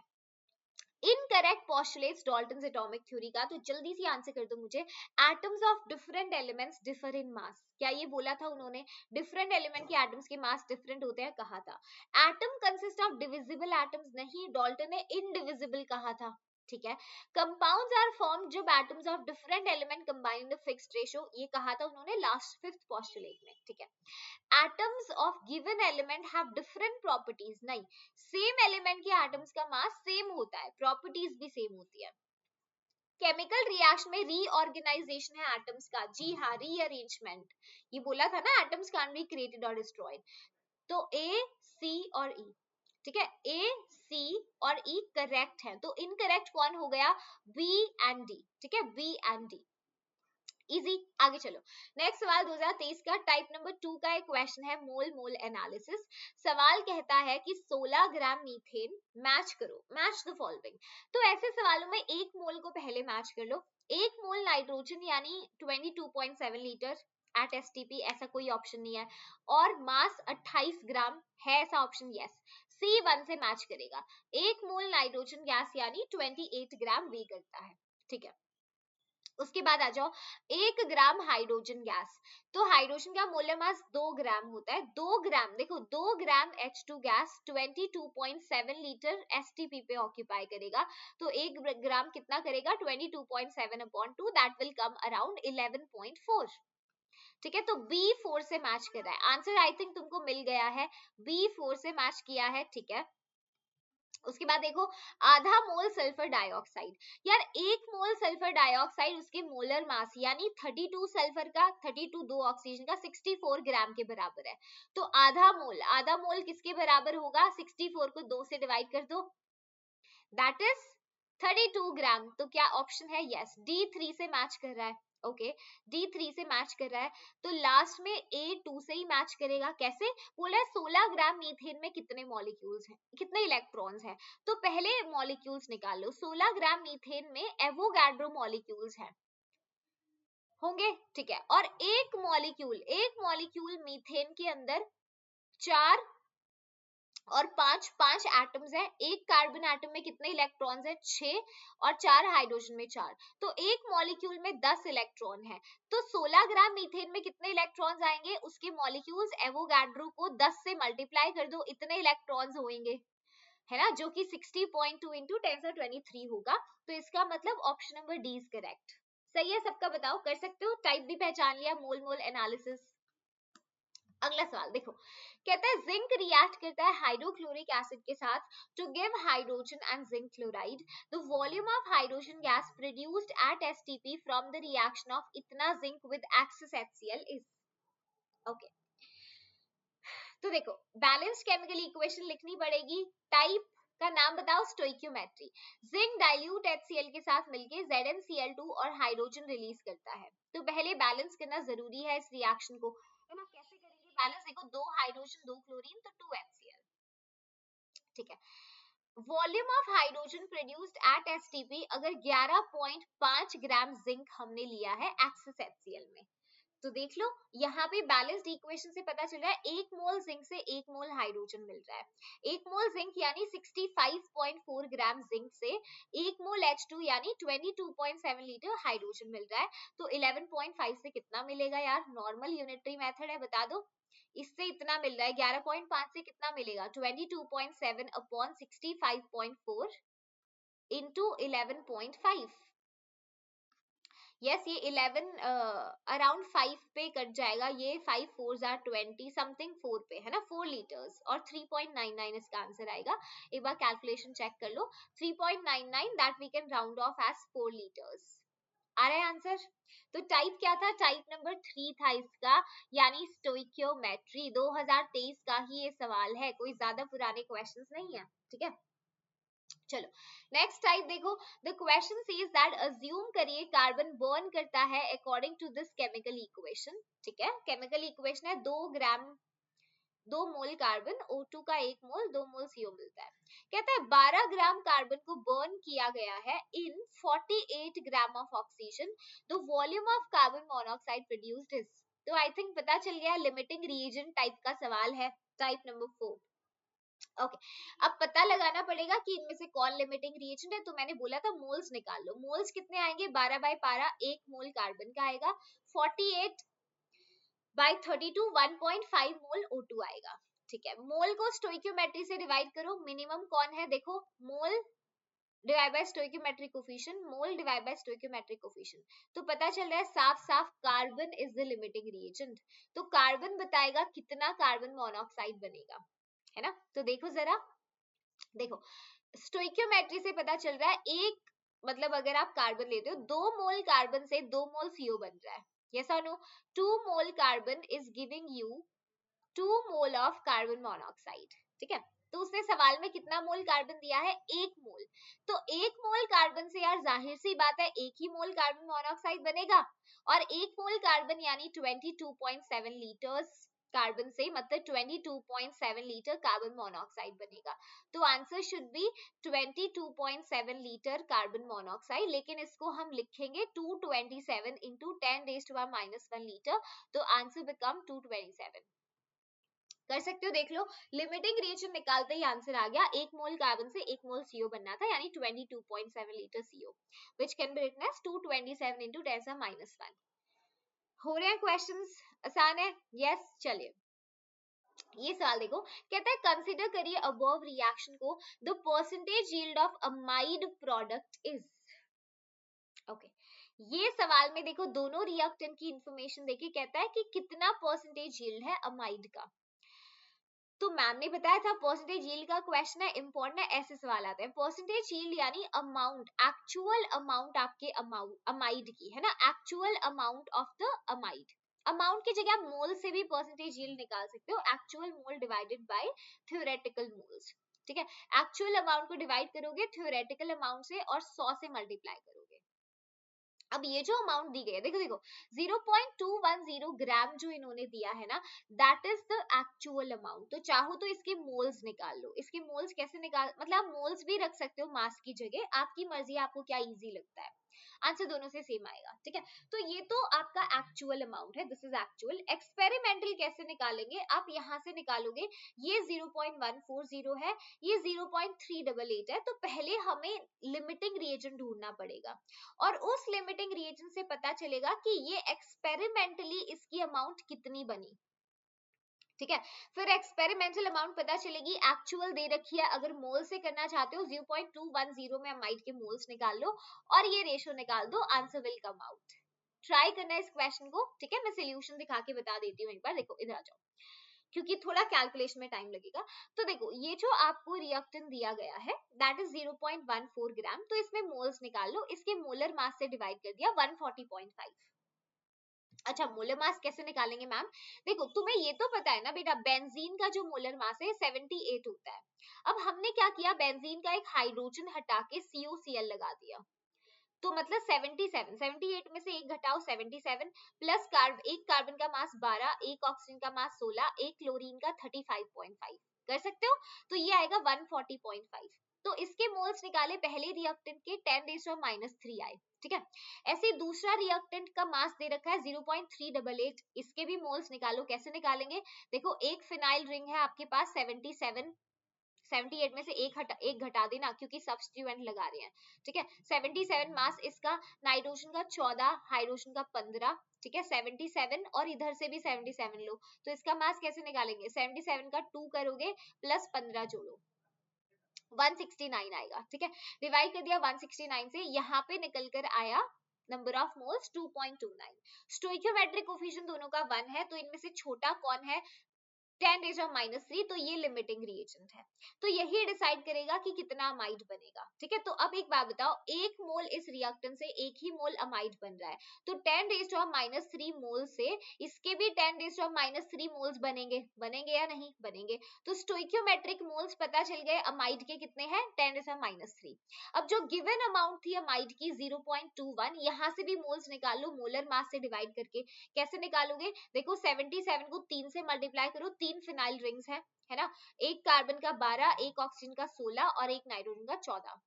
incorrect postulates Dalton's atomic theory का। तो जल्दी से आंसर कर दो मुझे, atoms of different elements differ in mass, क्या ये बोला था उन्होंने, डिफरेंट एलिमेंट के एटम्स के मास डिफरेंट होते हैं, कहा था। Atom consist of divisible atoms, नहीं, डाल्टन ने इनडिविजिबल कहा था, ठीक है। कंपाउंड्स आर फॉर्म्ड जब atoms of different element combine in the fixed ratio, ये कहा था उन्होंने लास्ट 5th पोस्टुलेट में, ठीक है। atoms of given element have different properties, नहीं, सेम एलिमेंट के एटम्स का मास सेम होता है, प्रॉपर्टीज भी सेम होती है। केमिकल रिएक्शन में रीऑर्गेनाइजेशन है एटम्स का, जी हाँ, रीअरेंजमेंट, ये बोला था ना एटम्स कैन बी क्रिएटेड और डिस्ट्रॉयड। तो ए, सी और ई, ठीक है, ए, सी और ई करेक्ट है, तो इनकरेक्ट कौन हो गया, बी एंड डी, ठीक है, बी एंड डी, इजी। आगे चलो, नेक्स्ट सवाल 2023 का टाइप नंबर 2 का एक क्वेश्चन है, मोल मोल एनालिसिस। सवाल कहता है कि 16 ग्राम मीथेन मैच करो, मैच द फॉलोइंग। तो ऐसे सवालों में एक मोल को पहले मैच कर लो, एक मोल नाइट्रोजन यानी 22.7 लीटर एट एसटीपी, ऐसा कोई ऑप्शन नहीं है, और मास 28 ग्राम है, ऐसा ऑप्शन यस, C1 से मैच करेगा। एक मोल नाइट्रोजन गैस यानी 28 ग्राम वे करता है, ठीक है। उसके बाद आ जाओ 1 ग्राम हाइड्रोजन गैस, तो हाइड्रोजन का मोलर मास 2 ग्राम होता है, 2 ग्राम, देखो 2 ग्राम H2 गैस 22.7 लीटर एसटीपी पे ऑक्यूपाई करेगा, तो 1 ग्राम कितना करेगा, 22.7/2, दैट विल कम अराउंड 11.4, ठीक है। तो B4 से मैच कर रहा है, आंसर आई थिंक तुमको मिल गया है, B4 से मैच किया है, ठीक है। उसके बाद देखो आधा मोल सल्फर डाइऑक्साइड, यार 1 मोल सल्फर डाइऑक्साइड उसके मोलर मास यानी 32 सल्फर का 32 दो ऑक्सीजन का 64 ग्राम के बराबर है, तो आधा मोल किसके बराबर होगा, 64 को 2 से डिवाइड कर दो, दैट इज 32 ग्राम। तो क्या ऑप्शन है, यस, D3 से मैच कर रहा है, ओके, D3 से मैच कर रहा है, तो लास्ट में A2 से ही मैच करेगा, कैसे, बोला 16 ग्राम मीथेन में कितने मॉलिक्यूल्स हैं, कितने इलेक्ट्रॉन्स हैं, तो पहले मॉलिक्यूल्स निकाल लो, 16 ग्राम मीथेन में एवोगाड्रो मॉलिक्यूल्स हैं, होंगे, ठीक है, और एक मॉलिक्यूल मीथेन के अंदर 4 और पांच पांच एटम्स है, एक कार्बन एटम में कितने इलेक्ट्रॉन्स है 6 और 4 हाइड्रोजन में 4, तो एक मॉलिक्यूल में 10 इलेक्ट्रॉन है, तो 16 ग्राम मीथेन में कितने इलेक्ट्रॉन्स आएंगे, उसके मॉलिक्यूल्स एवोगाड्रो को 10 से मल्टीप्लाई कर दो, इतने इलेक्ट्रॉन्स होंगे, है ना, जो कि 60.2 इंटू 10⁻³ होगा, तो इसका मतलब option number D is correct. सही है सबका, बताओ कर सकते हो, टाइप भी पहचान लिया, मोल मोल एनालिसिस। अगला सवाल देखो, कहता है जिंक रिएक्ट करता है हाइड्रोक्लोरिक एसिड के साथ to give hydrogen and zinc chloride, the volume of hydrogen gas produced at STP from the reaction of इतना zinc with excess HCl is. Okay, तो देखो बैलेंस्ड केमिकल इक्वेशन लिखनी पड़ेगी, type का नाम बताओ, स्टोइकियोमेट्री। जिंक डाइल्यूट HCl के साथ मिलके ZnCl2 और हाइड्रोजन रिलीज करता है, तो पहले बैलेंस करना जरूरी है इस रिएक्शन को, है ना, कैसे करेंगे बैलेंस, देखो 2 हाइड्रोजन 2 क्लोरीन तो 2 HCl, ठीक है। Volume of hydrogen produced at STP, अगर 11.5 ग्राम जिंक हमने लिया है एक्सेस HCl में, तो देख लो यहाँ पे बैलेंस्ड इक्वेशन से पता चल रहा है 1 मोल जिंक से 1 मोल हाइड्रोजन मिल रहा है, 1 मोल जिंक यानी 65.4 ग्राम जिंक से 1 मोल H2 यानी 22.7 लीटर हाइड्रोजन मिल रहा है, तो 11.5 से कितना मिलेगा यार, नॉर्मल यूनिटरी मेथड है, बता दो, इससे इतना मिल रहा है, 11.5 से कितना मिलेगा 22.7 अपॉन 65.4 इंटू 11.5, यस ये 11 अराउंड 5 पे कट जाएगा, ये 5 4s are 20 समथिंग 4 पे, है ना, 4 लीटर्स और 3.99 इसका आंसर आएगा, एक बार कैलकुलेशन चेक कर लो, 3.99 that we can round off as 4 litres, आ रहा है आंसर। तो टाइप क्या था, टाइप नंबर 3 था इसका, यानी स्टोइकियोमेट्री, 2023 का ही ये सवाल है, कोई ज्यादा पुराने क्वेश्चंस नहीं है, ठीक है। चलो नेक्स्ट टाइप देखो, the question says that assume करिए कार्बन बर्न करता है according to this chemical equation, ठीक है, केमिकल इक्वेशन है 2 मोल कार्बन O2 का 1 मोल 2 मोल CO मिलता है, कहता है 12 ग्राम कार्बन को बर्न किया गया है इन 48 gram of oxygen, the volume of carbon monoxide produced is, तो आई थिंक पता चल गया, लिमिटिंग रीजन टाइप का सवाल है, टाइप नंबर 4। ओके, अब पता लगाना पड़ेगा कि इनमें से कौन लिमिटिंग रिएजेंट है, तो मैंने बोला था मोल्स निकाल लो, मोल्स कितने आएंगे 12/12, 1 मोल कार्बन का आएगा, 48/32 1.5 मोल O2 आएगा, ठीक है। मोल को स्टोइकियोमेट्री से डिवाइड करो, मिनिमम कौन है देखो, मोल divide by stoichiometric coefficient, mole divide by stoichiometric coefficient, तो पता चल रहा है साफ साफ carbon is the limiting reagent, तो कार्बन बताएगा कितना कार्बन मोनोऑक्साइड बनेगा, है ना, तो देखो जरा, देखो स्टोइकियोमेट्री से पता चल रहा है एक, मतलब अगर आप कार्बन लेते हो 2 मोल कार्बन से 2 मोल CO बन रहा है, यस और no, 2 mole carbon is giving you 2 mole of carbon monoxide, ठीक है, तो उसने सवाल में कितना मोल कार्बन दिया है 1 मोल, तो 1 मोल कार्बन से यार जाहिर सी बात है 1 ही मोल कार्बन मोनोऑक्साइड बनेगा, और 1 मोल कार्बन यानी 22.7 लीटर्स कार्बन से, मतलब 22.7 लीटर कार्बन मोनोऑक्साइड बनेगा, तो answer should be 22.7 litre carbon monoxide, लेकिन इसको हम लिखेंगे 227 इंटू 10⁻⁻1 लीटर, तो आंसर बिकम 227, कर सकते हो, देख लो, लिमिटिंग रिएक्शन निकालते ही आंसर आ गया, 1 मोल कार्बन से 1 मोल CO बनना था, यानी 22.7 litre CO, which can be written as 227 into 10⁻⁻1। हो रहे हैं क्वेश्चंस, आसान है, यस, चलिए ये सवाल देखो, कहता है कंसीडर करिए अबव रिएक्शन को, the percentage yield of amide product is, okay, ये सवाल में देखो दोनों रिएक्टेंट की इंफॉर्मेशन देखिए, कहता है कि कितना परसेंटेज यील्ड है अमाइड का, तो मैम ने बताया था परसेंटेज यील्ड का क्वेश्चन है, इंपॉर्टेंट है, ऐसे सवाल आते हैं, परसेंटेज यील्ड यानी अमाउंट, एक्चुअल अमाउंट आपके अमाइड की, है ना, actual amount of the amide, amount की जगह आप मोल से भी परसेंटेज यील्ड निकाल सकते हो, actual mole divided by theoretical moles, ठीक है, एक्चुअल अमाउंट को डिवाइड करोगे थ्योरेटिकल अमाउंट से और 100 से मल्टीप्लाई करोगे, अब ये जो अमाउंट दी गई है, देखो देखो 0.210 ग्राम जो इन्होंने दिया है ना, that is the actual amount, तो चाहो तो इसके मोल्स निकाल लो, इसके मोल्स कैसे निकाल, मतलब आप मोल्स भी रख सकते हो मास की जगह, आपकी मर्जी, आपको क्या इजी लगता है, आंसर दोनों से सेम आएगा, ठीक है। तो ये तो आपका एक्चुअल अमाउंट है, दिस इज एक्चुअल। एक्सपेरिमेंटल कैसे निकालेंगे, आप यहाँ से निकालोगे, ये 0.140 है, ये 0.388 है, तो पहले हमें लिमिटिंग रिएजेंट ढूंढना पड़ेगा और उस लिमिटिंग रिएजेंट से पता चलेगा कि ये एक्सपेरिमेंटली इसकी अमाउंट कितनी बनी, ठीक है। फिर एक्सपेरिमेंटल अमाउंट पता चलेगी, एक्चुअल दे रखी है, अगर मोल से करना चाहते हो 0.210 में अमाइड के मोल्स निकाल लो और ये रेशो निकाल दो, answer will come out. Try करना है इस क्वेश्चन को, ठीक है। मैं सोल्यूशन दिखा के बता देती हूँ एक बार, देखो इधर आ जाओ क्योंकि थोड़ा कैलकुलेशन में टाइम लगेगा। तो देखो ये जो आपको रिएक्टेंट दिया गया है दैट इज 0.14 ग्राम, तो इसमें मोल्स निकाल लो, इसके मोलर मास से डिवाइड कर दिया 140.5। अच्छा मोलर मास कैसे निकालेंगे मैम, देखो तुम्हें ये तो पता है ना बेटा, बेंजीन का जो मोलर मास है 78 होता है। अब हमने क्या किया, बेंजीन का एक हाइड्रोजन हटा के COCl लगा दिया, तो मतलब 77, 78 में से एक घटाओ 77 प्लस एक कार्बन का मास 12, एक ऑक्सीजन का मास 16, एक क्लोरीन का 35.5 कर सकते हो, तो ये आएगा 140.5। तो इसके मोल्स निकाले पहले रिएक्टेंट के 10⁻³ आए, ठीक है। ऐसे दूसरा रिएक्टेंट का मास दे रखा है 0.388, इसके भी मोल्स निकालो, कैसे निकालेंगे, देखो एक फिनाइल रिंग है आपके पास 77, 78 में से एक घटा देना क्योंकि सब्स्टिट्यूएंट लगा रहे हैं, ठीक है। 77 मास इसका, नाइट्रोजन का 14, हाइड्रोजन का 15, ठीक है। 77 और इधर से भी 77 लो, तो इसका मास कैसे निकालेंगे, 77 का 2 करोगे प्लस 15 जोड़ो 169 आएगा, ठीक है। डिवाइड कर दिया 169 से, यहाँ पे निकल कर आया number of moles 2.29। Stoichiometric coefficient दोनों का 1 है, तो इनमें से छोटा कौन है, 10⁻³ तो ये लिमिटिंग रिएजेंट है, तो यही डिसाइड करेगा कि कितना अमाइड बनेगा, ठीक है। तो अब एक बात बताओ, एक मोल इस रिएक्टेंट से एक ही मोल अमाइड बन रहा है, तो 10⁻³ मोल से इसके भी 10⁻³ मोल्स बनेंगे, बनेंगे या नहीं बनेंगे, तो स्टोइकियोमेट्रिक मोल्स पता चल गए अमाइड के कितने हैं 10⁻³। अब जो गिवन अमाउंट थी अमाइड की 0.21, यहाँ से भी मोल्स निकाल लो मोलर मास से डिवाइड करके, कैसे निकालोगे, देखो 77 को 3 से मल्टीप्लाई करो, 3 फिनाइल रिंग्स है ना, एक कार्बन का 12, एक ऑक्सीजन का 16 और एक नाइट्रोजन का 14,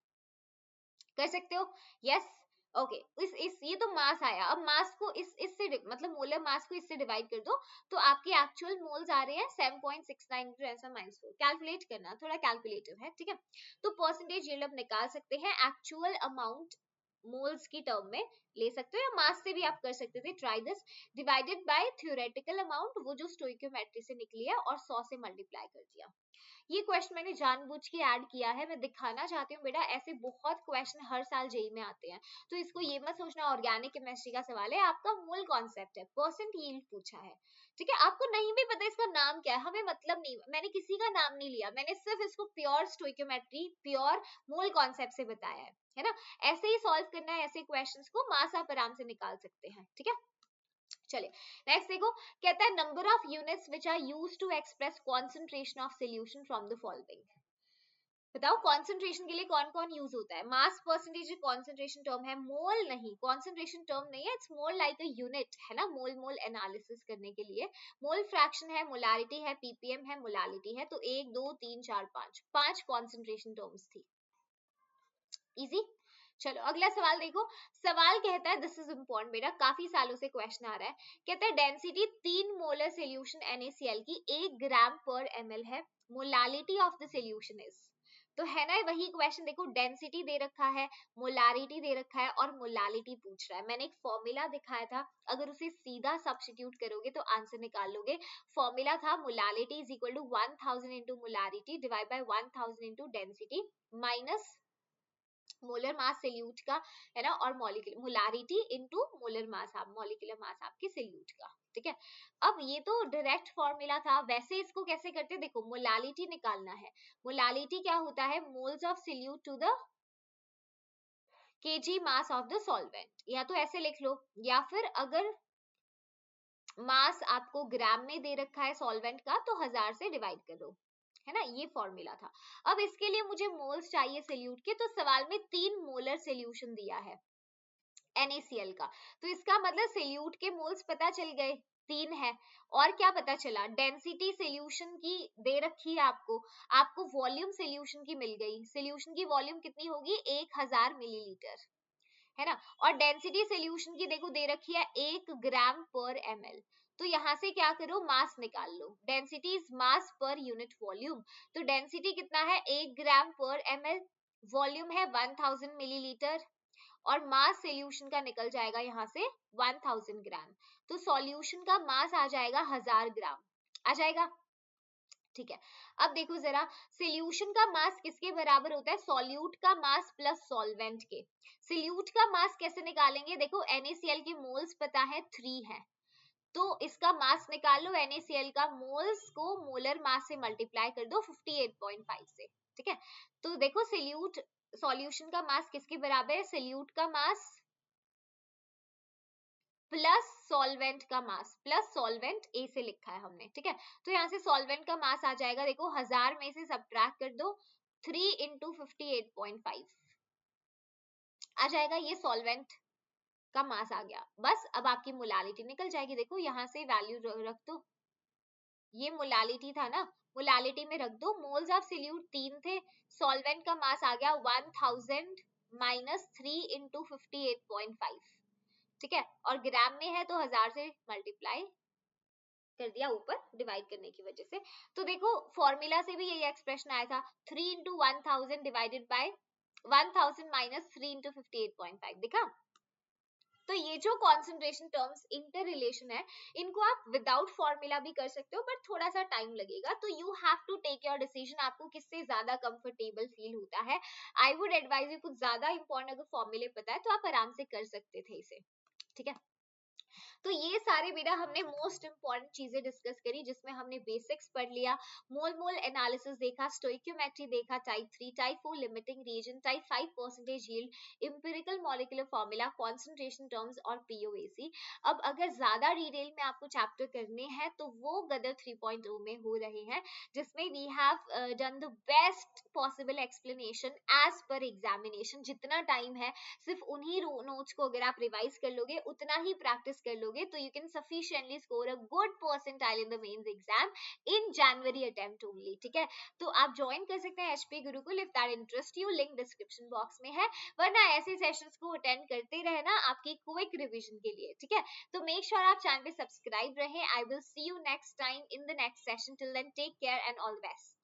कर सकते हो, यस ओके। इस ये तो मास आया, अब मास को इससे मतलब मोलर मास को इससे डिवाइड कर दो, तो आपके एक्चुअल मोल्स आ रहे हैं 7.69 × 10⁻⁴। कैलकुलेट करना थोड़ा कैलकुलेटिव है, ठीक है। तो परसेंटेज ये लोग निकाल सकते हैं, एक्चुअल अमाउंट मोल्स की टर्म में ले सकते हो या मास से भी आप कर सकते थे, try this, divided by theoretical amount, वो जो स्टोइकियोमेट्री से निकली है, और 100 से मल्टीप्लाई कर दिया। ये क्वेश्चन मैंने जानबूझ के ऐड किया है, मैं दिखाना चाहती हूँ बेटा ऐसे बहुत क्वेश्चन हर साल जेई में आते हैं, तो इसको ये मत सोचना ऑर्गेनिक केमिस्ट्री का सवाल है, आपका मूल कॉन्सेप्ट है, परसेंट यील्ड पूछा है, ठीक है। आपको नहीं भी पता इसका नाम क्या है, हमें मतलब नहीं, मैंने किसी का नाम नहीं लिया, मैंने सिर्फ इसको प्योर स्टोइकियोमेट्री, प्योर मूल कॉन्सेप्ट से बताया है ना। ऐसे ही सॉल्व करना है ऐसे क्वेश्चंस को, मास आप आराम से निकाल सकते हैं, ठीक है। चलिए नेक्स्ट देखो, कहता है number of units which are used to express concentration of solution from the following. बताओ कंसंट्रेशन के लिए कौन कौन यूज होता है, मास परसेंटेज कंसंट्रेशन टर्म है, मोल नहीं, कंसंट्रेशन टर्म नहीं है, it's more like a unit है ना, मोल मोल एनालिसिस करने के लिए। मोल फ्रैक्शन है, मोलारिटी है, पीपीएम है, मोलालिटी है, तो 1 2 3 4 5 कंसंट्रेशन टर्म्स थी, इजी। चलो अगला सवाल देखो, सवाल कहता है, दिस इज इंपॉर्टेंट बेटा, काफी सालों से क्वेश्चन आ रहा है, कहता है डेंसिटी 3 मोलर सॉल्यूशन NaCl की 1 ग्राम पर ml है, molality of the solution is, तो है ना वही क्वेश्चन, देखो डेंसिटी दे रखा है, मोलारिटी दे रखा है और मोलालिटी पूछ रहा है। मैंने एक फॉर्मूला दिखाया था, अगर उसे सीधा सब्स्टिट्यूट करोगे तो आंसर निकाल लोगे। फॉर्मूला था molality is equal to 1000 into molarity divide by 1000 into density minus molar mass solute का, है ना, और molecular molarity into molar mass, आप मॉलिक्यूलर मास आपके सॉल्यूट का, ठीक है। अब ये तो डायरेक्ट फॉर्मूला था, वैसे इसको कैसे करते हैं, देखो मोलालिटी निकालना है, मोलालिटी क्या होता है, moles of solute to the KG mass of the solvent, या तो ऐसे लिख लो, या फिर अगर मास आपको ग्राम में दे रखा है सॉल्वेंट का तो 1000 से डिवाइड कर दो, है ना, ये फॉर्मूला था। अब इसके लिए मुझे मोल्स चाहिए सॉल्यूट के, तो सवाल में 3 मोलर सॉल्यूशन दिया है NaCl का, तो इसका मतलब सॉल्यूट के मोल्स पता चल गए 3 है, और क्या पता चला, डेंसिटी सॉल्यूशन की दे रखी है आपको वॉल्यूम सॉल्यूशन की मिल गई, सॉल्यूशन की वॉल्यूम कितनी होगी 1000 मिलीलीटर, है ना। और डेंसिटी सोल्यूशन की देखो दे रखी है 1 ग्राम पर ml, तो यहाँ से क्या करो मास निकाल लो, density is mass per unit volume, तो डेंसिटी कितना है 1 ग्राम पर ml, वॉल्यूम है 1000 मिलीलीटर, और मास सोल्यूशन का निकल जाएगा यहाँ से 1000 ग्राम, तो सॉल्यूशन का मास आ जाएगा 1000 ग्राम, आ जाएगा। ठीक है, अब देखो जरा सोल्यूशन का मास किसके बराबर होता है, सॉल्यूट का मास प्लस सॉल्वेंट के। सोल्यूट का मास कैसे निकालेंगे, देखो NaCl के मोल्स पता है 3 है, तो इसका मास निकाल लो, NaCl का मोल्स को मोलर मास से मल्टीप्लाई कर दो 58.5 से, ठीक है। तो देखो सोल्यूट सॉल्यूशन का मास किसके बराबर है, सोल्यूट का मास प्लस सॉल्वेंट का मास, प्लस सॉल्वेंट ए से लिखा है हमने, ठीक है। तो यहाँ से सॉल्वेंट का मास आ जाएगा, देखो 1000 में से सब्ट्रैक्ट कर दो 3 इंटू 58.5 आ जाएगा, ये सॉल्वेंट का मास आ गया। बस अब आपकी मोलालिटी निकल जाएगी, देखो यहाँ से वैल्यू रख दो, ये मोलालिटी था ना, मोलालिटी में रख दो, मोल्स ऑफ सोल्यूट 3 थे, सॉल्वेंट का मास आ गया 1000 माइनस 3 इंटू 58.5, ठीक है, और ग्राम में है तो 1000 से मल्टीप्लाई कर दिया ऊपर डिवाइड करने की वजह से। तो देखो फॉर्मूला से भी यही एक्सप्रेशन आया था, 3 into 1000 divided by 1000 minus 3 into 58.5, दिखा। तो ये जो कॉन्सेंट्रेशन टर्म्स इंटर रिलेशन है, इनको आप विदाउट फॉर्मूला भी कर सकते हो, बट थोड़ा सा टाइम लगेगा, तो you have to take your decision, आपको किससे ज्यादा कंफर्टेबल फील होता है। आई वुड एडवाइज यू, कुछ ज्यादा इंपॉर्टेंट अगर फॉर्मूले पता है तो आप आराम से कर सकते थे इसे, ठीक है। तो ये सारे बेटा हमने मोस्ट इंपॉर्टेंट चीजें डिस्कस करी, जिसमें हमने बेसिक्स पढ़ लिया, मोल मोल एनालिसिस देखा, स्टोइकियोमेट्री देखा, type 3, type 4 limiting reagent, type 5 percentage yield, empirical molecular formula, concentration terms और पीओएसी। अब अगर ज्यादा डिटेल में आपको चैप्टर करने हैं तो वो गदर 3.0 में हो रहे हैं, जिसमें we have done the best possible explanation as per examination. जितना टाइम है सिर्फ उन्हीं नोट्स को अगर आप रिवाइज कर लोगे, उतना ही प्रैक्टिस कर लोगे, तो you can sufficiently score a good percentile in the mains exam in January attempt only, ठीक है। तो आप ज्वाइन कर सकते हैं HP Gurukul if that interest you, link description box में है, वरना ऐसे सेशंस को अटेंड करते रहना आपकी क्विक रिवीजन के लिए, ठीक है। तो मेक श्योर आप चैनल पे सब्सक्राइब रहे। I will see you next time in the next session, till then take care and all the best.